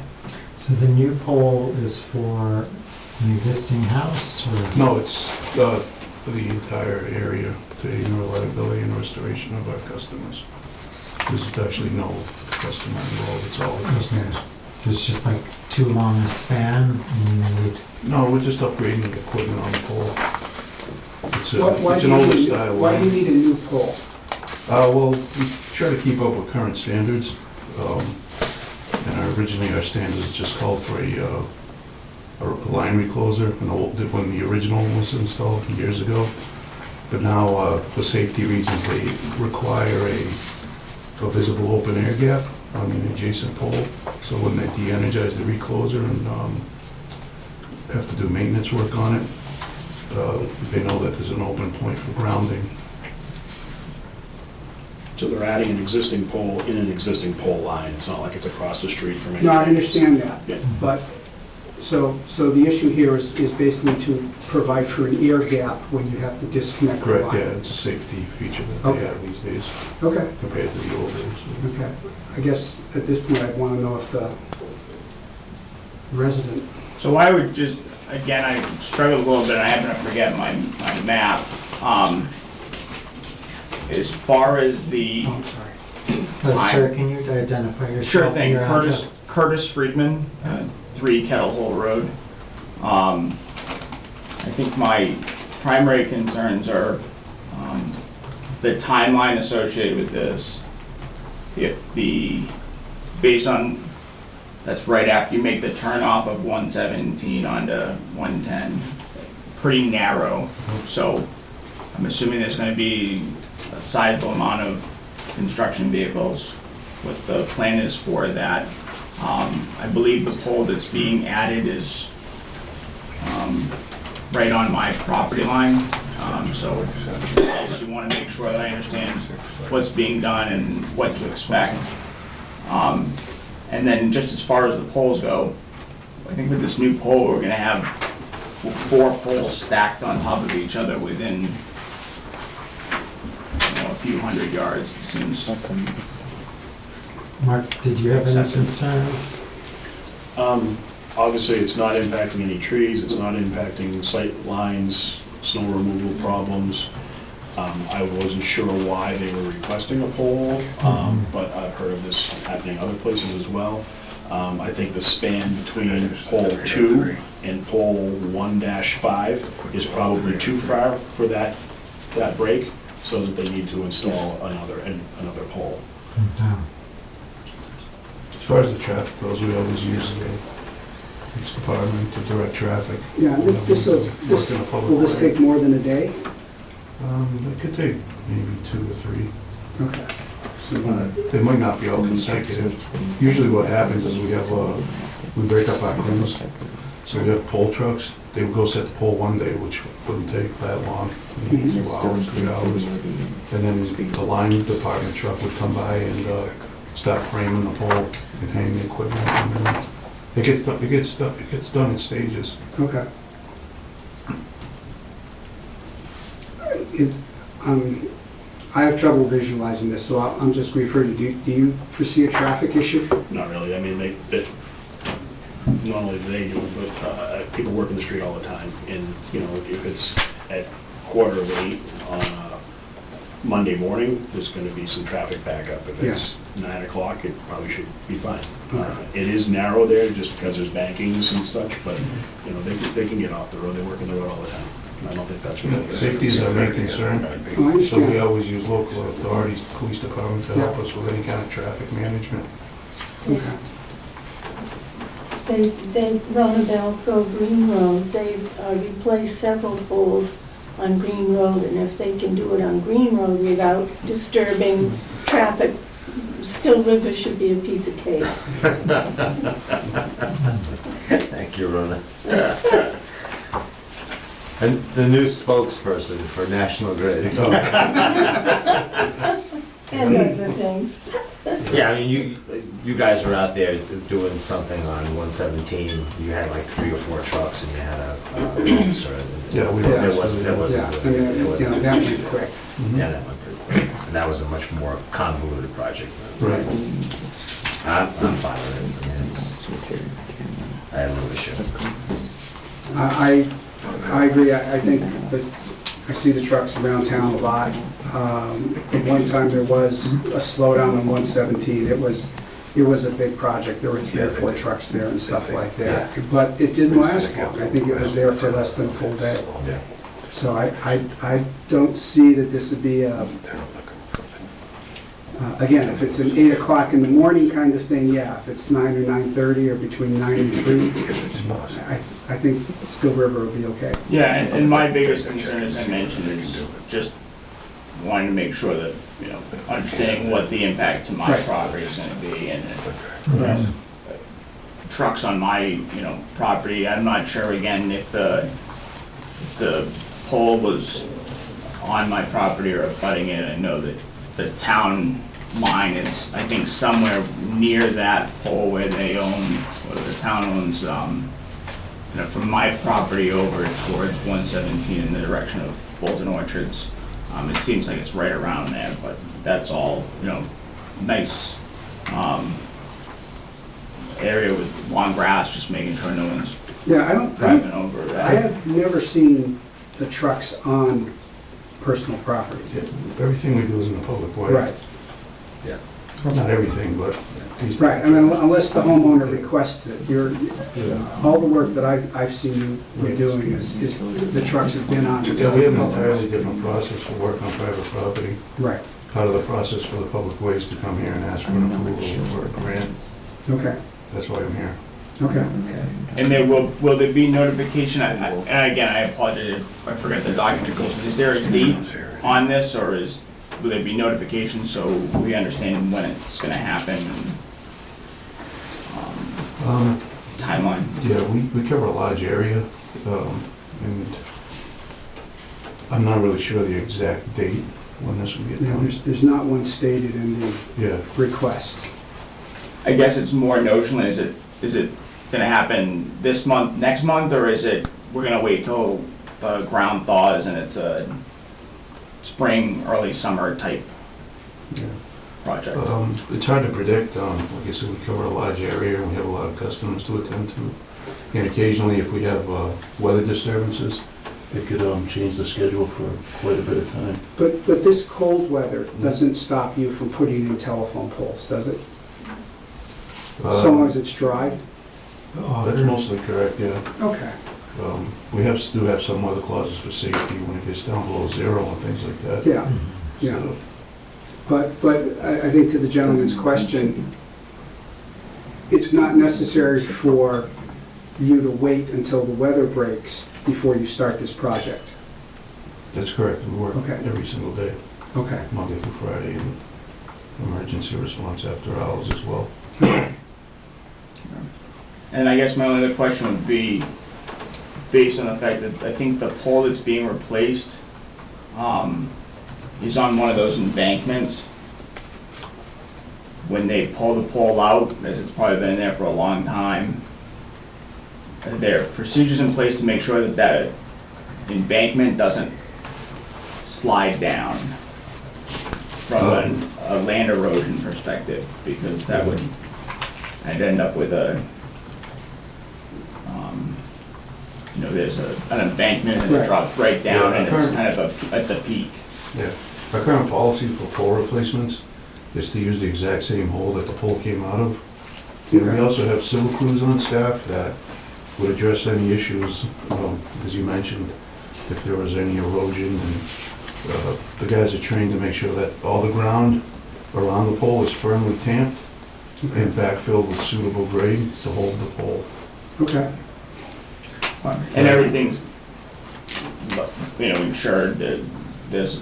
So the new pole is for an existing house or? No, it's for the entire area, to aid in reliability and restoration of our customers. There's actually no customer involved, it's all the customers. So it's just like too long a span and you need, No, we're just upgrading the equipment on the pole. It's Why it's do an you older need- style Why do you line. need a new pole? Well, we try to keep up with current standards. And originally, our standards just called for a line recloser, when the original was installed years ago. But now, for safety reasons, they require a visible open air gap on the adjacent pole. So when they de-energize the recloser and have to do maintenance work on it, they know that there's an open point for grounding. So they're adding an existing pole in an existing pole line. It's not like it's across the street from any. No, I understand that. Yeah. But, so the issue here is basically to provide for an air gap when you have to disconnect the Correct, line. yeah, it's a safety feature that they Okay. have these days Okay, compared to the old days. okay. I guess at this point, I'd want to know if the resident, So I would just, again, I struggled a little bit, I happen to forget my map. As far as the, oh, sorry. sir, can you identify yourself? sure thing, and your address? Curtis Friedman, 3 Kettle Hole Road. I think my primary concerns are the timeline associated with this. Based on, that's right after you make the turn off of 117 onto 110, pretty narrow. So I'm assuming there's going to be a sizable amount of construction vehicles. What the plan is for that. I believe the pole that's being added is right on my property line. So I just want to make sure that I understand what's being done and what to expect. And then just as far as the poles go, I think with this new pole, we're going to have 4 poles stacked on top of each other within a few hundred yards, it seems. Mark, did you have any concerns? Obviously, it's not impacting any trees, it's not impacting sight lines, snow removal problems. I wasn't sure why they were requesting a pole, but I've heard of this happening other places as well. I think the span between pole 2 and pole 1-5 is probably too far for that break, so that they need to install another pole. As far as the traffic goes, we always use the police department to direct traffic. Yeah, will this take more than a day? It could take maybe 2 or 3. Okay. So, They might not be all consecutive. Usually what happens is we break up our crews. So we have pole trucks. They would go set the pole one day, which wouldn't take that long, maybe 2 hours, 3 hours. And then the line department truck would come by and start framing the pole and hang the equipment. And then it gets done in stages. okay. I have trouble visualizing this, so I'm just referring to, do you foresee a traffic issue? Not really, I mean, not only do they do it, but people work in the street all the time. And, if it's at 7:45 on a Monday morning, there's gonna be some traffic backup. If it's 9 o'clock, it probably should be fine. It is narrow there just because there's bankings and such, but, they can get off the road, they work on the road all the time. I don't think that's what Safety is our main concern. Oh, I understand. So we always use local authorities, police department to help us with any kind of traffic management. Okay. They've run a bell for Green Road. They've replaced several poles on Green Road, and if they can do it on Green Road without disturbing traffic, Still River should be a piece of cake. Thank you, Rona. And the new spokesperson for National Grid. And other things. Yeah, I mean, you guys were out there doing something on 117. You had like 3 or 4 trucks, and you had a officer. Yeah, That wasn't good. It wasn't that went quick. Yeah, that went pretty quick. And that was a much more convoluted project. Right. I'm fine with it. I mean, I have no issue. I agree. I think that I see the trucks around town a lot. At one time, there was a slowdown on 117. It was a big project. There were 3 or 4 trucks there and stuff like that. But it didn't last long. I think it was there for less than a full day. Yeah. So I don't see that this would be a, again, if it's an 8 o'clock in the morning kind of thing, yeah. If it's 9 or 9:30 or between 9 and 3, I think Still River will be okay. Yeah, and my biggest concern, as I mentioned, is just wanting to make sure that, understanding what the impact to my Right. property is gonna be, and trucks on my, property, I'm not sure, again, if the pole was on my property or abutting it. I know that the town line is, I think, somewhere near that pole where they own, or the town owns, from my property over towards 117 in the direction of Bolton Orchards. It seems like it's right around there, but that's all, nice area with long grass, just making sure no one's driving over I that. have never seen the trucks on personal property. Yeah, everything we do is in the public way. Right. Yeah. Not everything, but Right, I mean, unless the homeowner requests it, all the work that I've seen you doing is the trucks have been on. Yeah, we have an entirely different process for work on private property. Right, Part of the process for the public ways to come here and ask for an approval for a grant. okay, That's why I'm here. okay. And there will there be notification, and again, I apologize if I forgot the documentation, is there a date on this, or will there be notification so we understand when it's gonna happen, and timeline? Yeah, we cover a large area, and I'm not really sure the exact date when this will get Yeah, done. there's not one stated in the Yeah, request. I guess it's more notional, is it gonna happen this month, next month, or is it, we're gonna wait till the ground thaws and it's a spring, early summer type yeah. project? It's hard to predict. Like I said, we cover a large area and we have a lot of customers to attend to. And occasionally, if we have weather disturbances, it could change the schedule for quite a bit of time. But this cold weather doesn't stop you from putting in telephone poles, does it? So long as it's dry? That's mostly correct, yeah. Okay. We do have some weather clauses for safety when it gets down below zero and things like that. Yeah, yeah. But I think to the gentleman's question, it's not necessary for you to wait until the weather breaks before you start this project. That's correct. We work Okay. every single day, Okay. Monday through Friday, and emergency response after hours as well. And I guess my only other question would be, based on the fact that I think the pole that's being replaced is on one of those embankments. When they pull the pole out, as it's probably been there for a long time, are there procedures in place to make sure that that embankment doesn't slide down from a land erosion perspective? Because that would, I'd end up with a, there's an embankment and it Right. drops right down Yeah, and it's kind of at the peak. Yeah. Our current policy for pole replacements is to use the exact same hole that the pole came out of. And we also have civil crews on staff that would address any issues, as you mentioned, if there was any erosion. And the guys are trained to make sure that all the ground around the pole is firmly tamped and backfilled with suitable grade to hold the pole. Okay. And everything's, insured, there's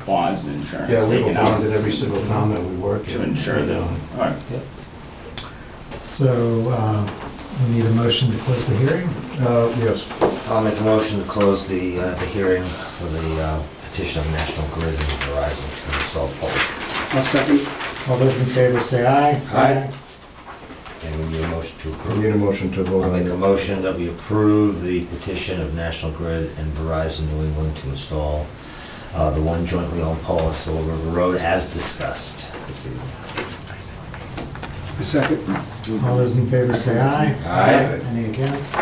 bonds and insurance Yeah, we have a taken out bond in every single town that we work in. to ensure that, all right. So, we need a motion to close the hearing. Yes. I'll make a motion to close the hearing for the petition of National Grid and Verizon to install pole. I'll second. All those in favor say aye. Aye. And we need a motion to We approve. need a motion to vote I'll on make a it. motion that we approve the petition of National Grid and Verizon New England to install the one jointly owned pole on Silver River Road as discussed this evening. A second. All those in favor say aye. Aye. Any against?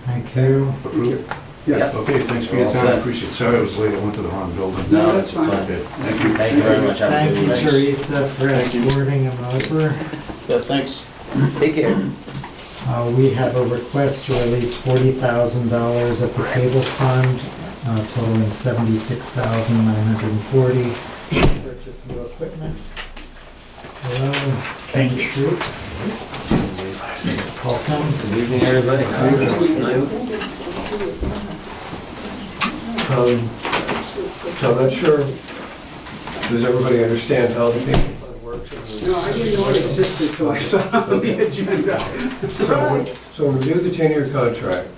Thank you. Approved? Yeah. Okay, thanks for your All time, set. appreciate it. Sorry I was late, I went to the wrong building. No, that's fine. Okay, thank you. Thank you very much. Have a Thank good you, evening. Teresa, for escorting him over. Yeah, thanks. Take care. We have a request to release $40,000 of the cable fund, totaling $76,940. Purchase new equipment. Hello, Ken Troop. Welcome. Good evening, everybody. So I'm not sure, does everybody understand how the cable fund works? No, I didn't know it existed until I saw it on the agenda. So when we do the 10-year contract,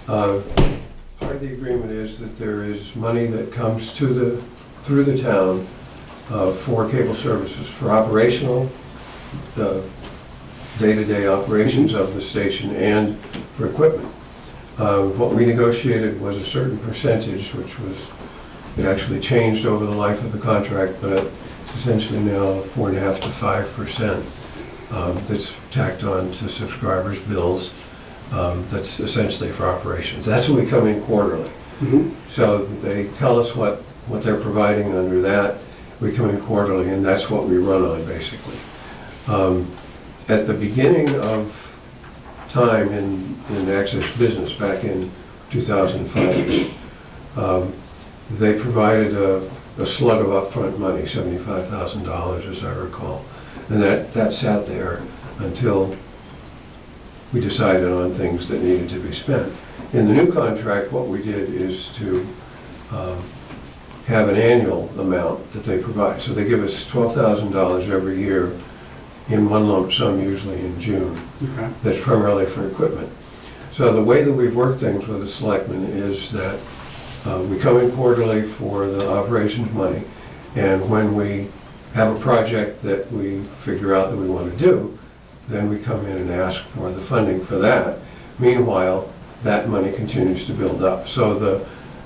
part of the agreement is that there is money that comes through the town for cable services, for operational, the day-to-day operations of the station and for equipment. What we negotiated was a certain percentage, which was, it actually changed over the life of the contract, but it's essentially now 4.5% to 5% that's tacked on to subscribers' bills. That's essentially for operations. That's when we come in quarterly. So they tell us what they're providing under that. We come in quarterly, and that's what we run on, basically. At the beginning of time in Access Business, back in 2005, they provided a slug of upfront money, $75,000 as I recall. And that sat there until we decided on things that needed to be spent. In the new contract, what we did is to have an annual amount that they provide. So they give us $12,000 every year in one lump sum, usually in June. Okay. That's primarily for equipment. So the way that we've worked things with the selectmen is that we come in quarterly for the operations money, and when we have a project that we figure out that we want to do, then we come in and ask for the funding for that. Meanwhile, that money continues to build up. So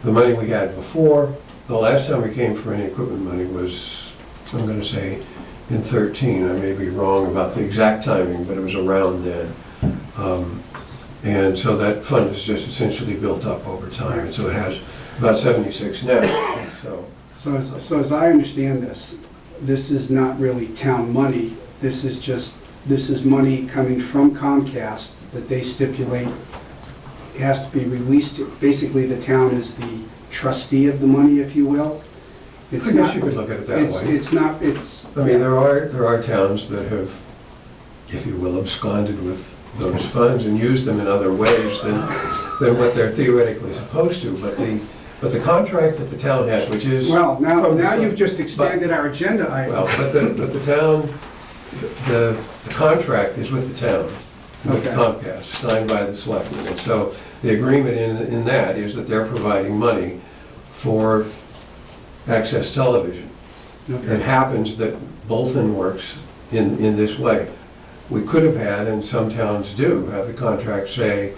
the money we had before, the last time we came for any equipment money was, I'm going to say, in 13. I may be wrong about the exact timing, but it was around then. And so that fund is just essentially built up over time. And so it has about 76 now. So as I understand this, this is not really town money. This is money coming from Comcast that they stipulate has to be released. Basically, the town is the trustee of the money, if you will. I guess you could look at it that way. I mean, there are towns that have, if you will, absconded with those funds and used them in other ways than what they're theoretically supposed to. But the contract that the town has, which is... Well, now you've just expanded our agenda item. Well, but the town, the contract is with the town, with Okay. Comcast, signed by the selectmen. And so the agreement in that is that they're providing money for access television. Okay. It happens that Bolton works in this way. We could have had, and some towns do, have the contract say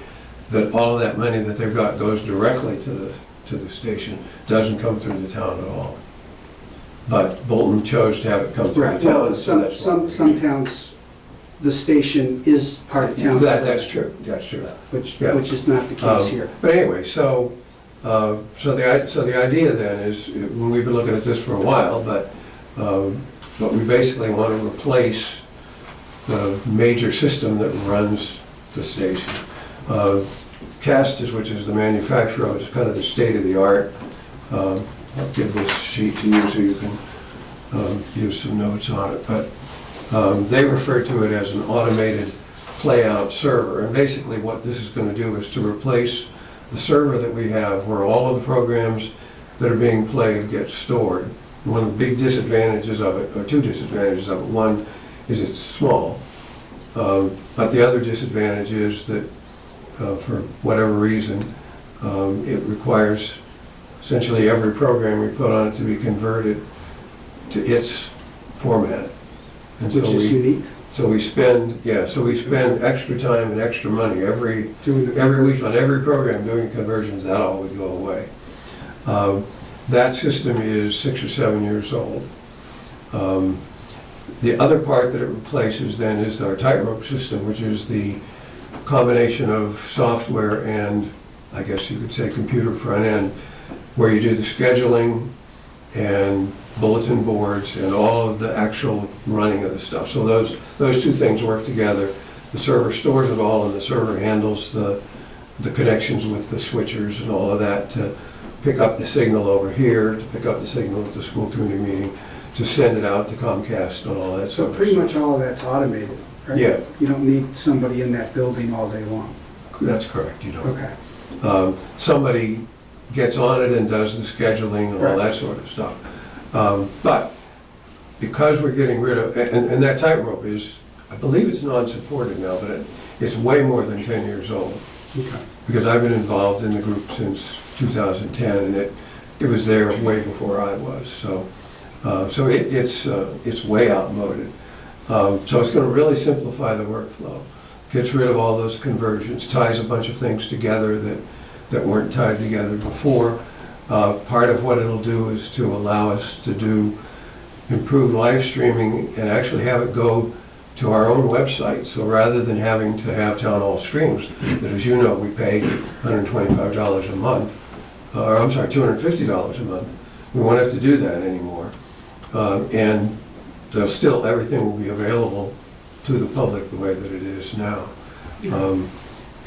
that all of that money that they've got goes directly to the station, doesn't come through the town at all. But Bolton chose to have it come through the Right, town. well, so that's what we some did. towns, the station is part of town. That's true. Which Yeah. is not the case here. But anyway, so the idea then is, when we've been looking at this for a while, but we basically want to replace the major system that runs the station. Castis, which is the manufacturer, is kind of the state of the art. I'll give this sheet to you so you can use some notes on it. But they refer to it as an automated play-out server. And basically what this is going to do is to replace the server that we have where all of the programs that are being played get stored. One of the big disadvantages of it, or two disadvantages of it, one is it's small. But the other disadvantage is that for whatever reason, it requires essentially every program we put on it to be converted to its format. And Which is unique. So we spend extra time and extra money every week on every program doing conversions. That all would go away. That system is 6 or 7 years old. The other part that it replaces then is our tightrope system, which is the combination of software and, I guess you could say, computer front end, where you do the scheduling and bulletin boards and all of the actual running of the stuff. So those two things work together. The server stores it all, and the server handles the connections with the switchers and all of that to pick up the signal over here, to pick up the signal at the school committee meeting, to send it out to Comcast and all that. So pretty much all of that's automated, right? Yeah. You don't need somebody in that building all day long. That's correct, you don't. Okay. Somebody gets on it and does the scheduling and all Right. that sort of stuff. But because we're getting rid of, and that tightrope is, I believe it's non-supported now, but it's way more than 10 years old. Okay. Because I've been involved in the group since 2010, and it was there way before I was. So it's way outmoded. So it's going to really simplify the workflow. Gets rid of all those conversions, ties a bunch of things together that weren't tied together before. Part of what it'll do is to allow us to do improved live streaming and actually have it go to our own website. So rather than having to have town hall streams, that as you know, we pay $125 a month, or I'm sorry, $250 a month, we won't have to do that anymore. And still everything will be available to the public the way that it is now.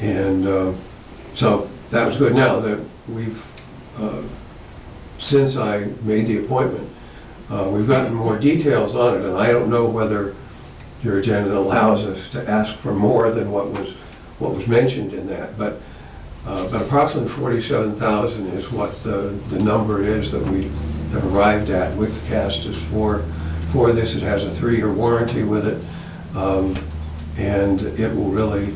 And so that was good. Now that we've, since I made the appointment, we've gotten more details on it, and I don't know whether your agenda allows us to ask for more than what was mentioned in that, but approximately 47,000 is what the number is that we have arrived at with Castus for this. It has a 3-year warranty with it, and it will really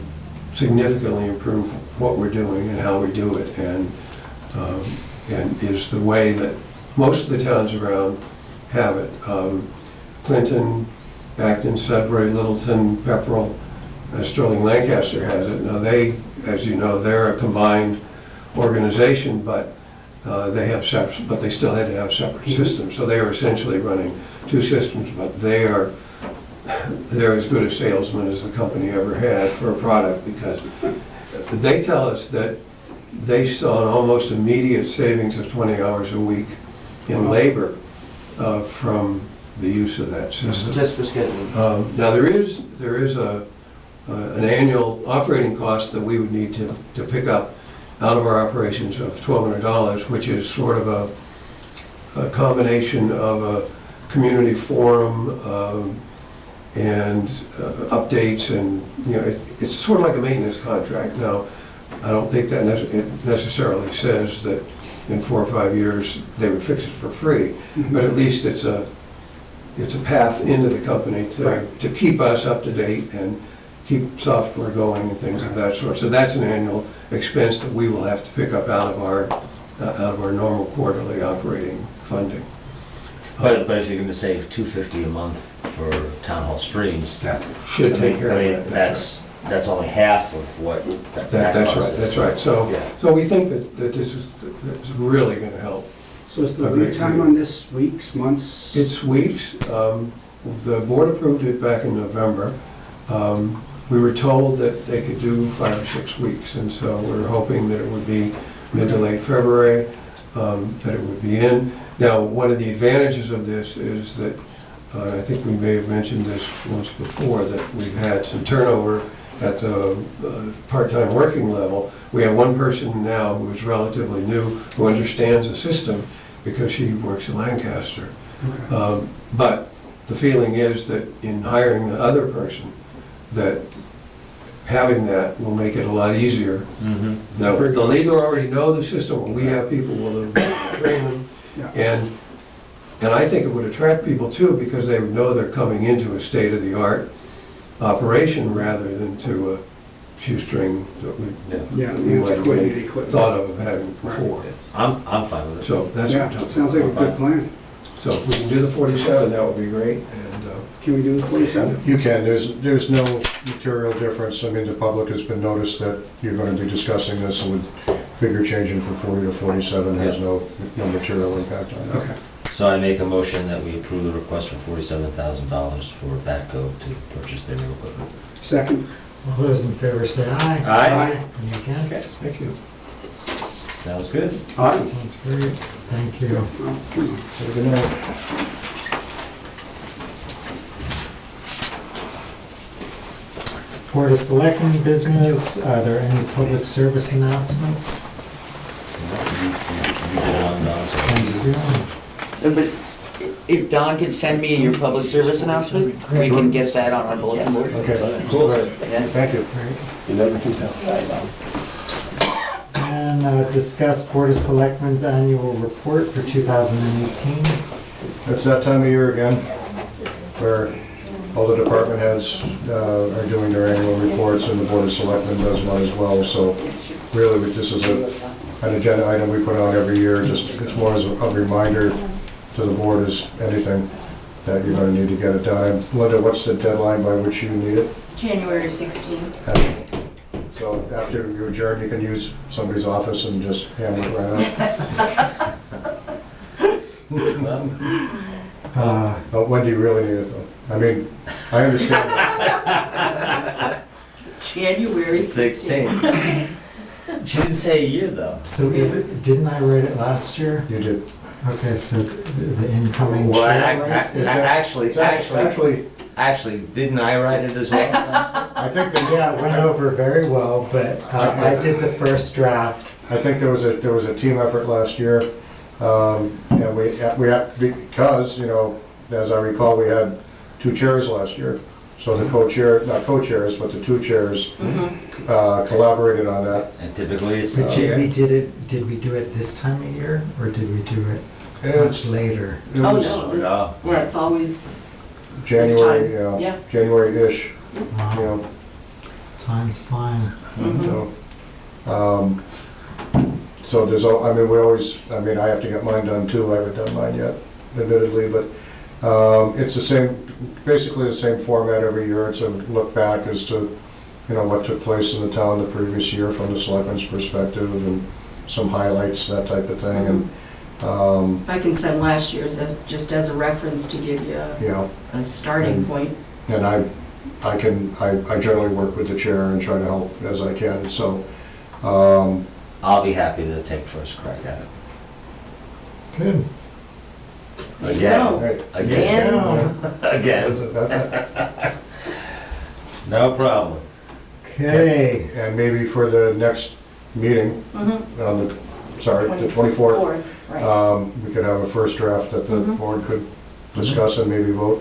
significantly improve what we're doing and how we do it, and is the way that most of the towns around have it. Clinton, Acton, Sudbury, Littleton, Pepperell, Sterling, Lancaster has it. Now they, as you know, they're a combined organization, but they have separate, but they still had to have separate systems. So they are essentially running 2 systems, but they're as good a salesman as the company ever had for a product, because they tell us that they saw an almost immediate savings of 20 hours a week in labor from the use of that system. Just for scheduling. Now there is an annual operating cost that we would need to pick up out of our operations of $1,200, which is sort of a combination of a community forum and updates, and it's sort of like a maintenance contract. Now, I don't think that necessarily says that in 4 or 5 years they would fix it for free, but at least it's a path into the company to keep us up to date and keep software going and things of that sort. So that's an annual expense that we will have to pick up out of our normal quarterly operating funding. But if you're gonna save $250 a month for town hall streams, That should take care of it. that's only half of what that That's cost right, is. that's right. So, Yeah. so we think that this is really going to help. So is the lead time on this weeks, months? It's weeks. The board approved it back in November. We were told that they could do 5 or 6 weeks, and so we're hoping that it would be mid to late February, that it would be in. Now, one of the advantages of this is that, I think we may have mentioned this once before, that we've had some turnover at the part-time working level. We have one person now who is relatively new, who understands the system because she works in Lancaster. But the feeling is that in hiring the other person, that having that will make it a lot easier. They'll either already know the system, or we have people who will train them. And I think it would attract people too, because they would know they're coming into a state-of-the-art operation rather than to a shoestring that we might have thought of having before. I'm fine with it. So that's what It sounds like a good plan. So if we can do the 47, that would be great. And Can we do the 47? You can, there's no material difference. I mean, the public has been noticed that you're going to be discussing this, and with figure changing from 40 to 47 has no material impact on that. Okay. So I make a motion that we approve the request for $47,000 for Batco to purchase their new equipment. Second? All those in favor say aye. Aye. Any against? thank you. Sounds good. Awesome. Sounds great. Thank you. Have a good night. Board of Selectmen business, are there any public service announcements? You did it on Don's. Thank you. But if Don can send me your public service announcement, we can get that on our bulletin board. Okay, Cool. Yeah. thank you. Great. You never can tell. And discuss Board of Selectmen's annual report for 2018. It's that time of year again, where all the department heads are doing their annual reports, and the Board of Selectmen does one as well. So really, this is an agenda item we put on every year. Just it's more as a reminder to the board as anything that you're going to need to get it done. Linda, what's the deadline by which you need it? January 16th. So after you adjourn, you can use somebody's office and just handle it right out. But when do you really need it, though? I mean, I understand that. January 16th. She didn't say a year, though. So didn't I write it last year? You did. Okay, so the incoming Well, chair writes it? actually, Actually, didn't I write it as well? I think that, Yeah, it went over very well, but I did the first draft. I think there was a team effort last year. And we had, because, you know, as I recall, we had 2 chairs last year. So the co-chair, not co-chairs, but the 2 chairs collaborated on that. And typically it's the But chair. did we do it this time of year, or did we do it And much later? it Oh, was no, this, no. yeah, it's always, January, time, yeah. January-ish, you Wow, know. time's flying. Mhm. So there's, I mean, we always, I mean, I have to get mine done too, I haven't done mine yet, admittedly, but it's the same, basically the same format every year. It's a look back as to, you know, what took place in the town the previous year from the selectmen's perspective, and some highlights, that type of thing, and, I can send last year's just as a reference to give you you know, a starting point. and I generally work with the chair and try to help as I can, so, I'll be happy to take first crack at it. Good. There you Again. go. Right. Stands. Again, no problem. Okay, and maybe for the next meeting, Mhm. on the, sorry, the 24th, Right. we could have a first draft that the Mhm. board could discuss and maybe vote.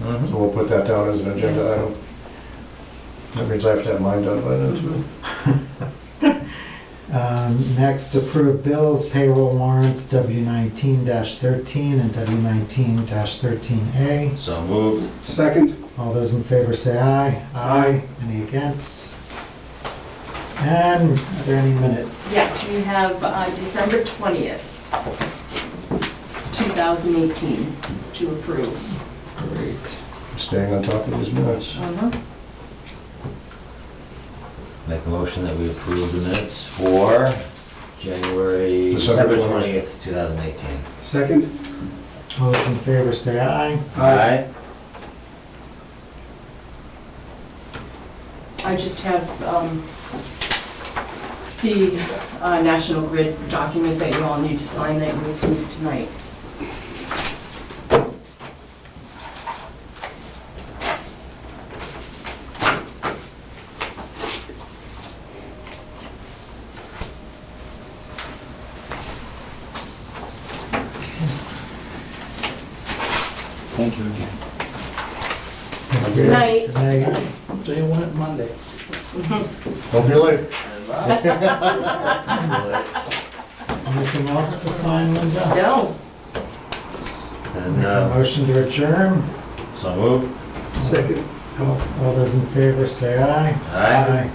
Mhm. So we'll put that down as an agenda Yes. item. That means I have to have mine done by then too. next, approve bills, payroll warrants, W-19-13 and W-19-13A. So moved. Second? All those in favor say aye. Aye. Any against? And are there any minutes? Yes, we have December 20th, 2018 to approve. Great. Staying on top of these minutes. Make a motion that we approve the minutes for December December 20th, 2018. Second? All those in favor say aye. Aye. I just have the National Grid document that you all need to sign that you approved tonight. Thank you again. Good night. Good night. See you Monday. Don't be late. Anything else to sign, Linda? No. And, Make a motion to adjourn. so moved. Second. All those in favor say aye. Aye.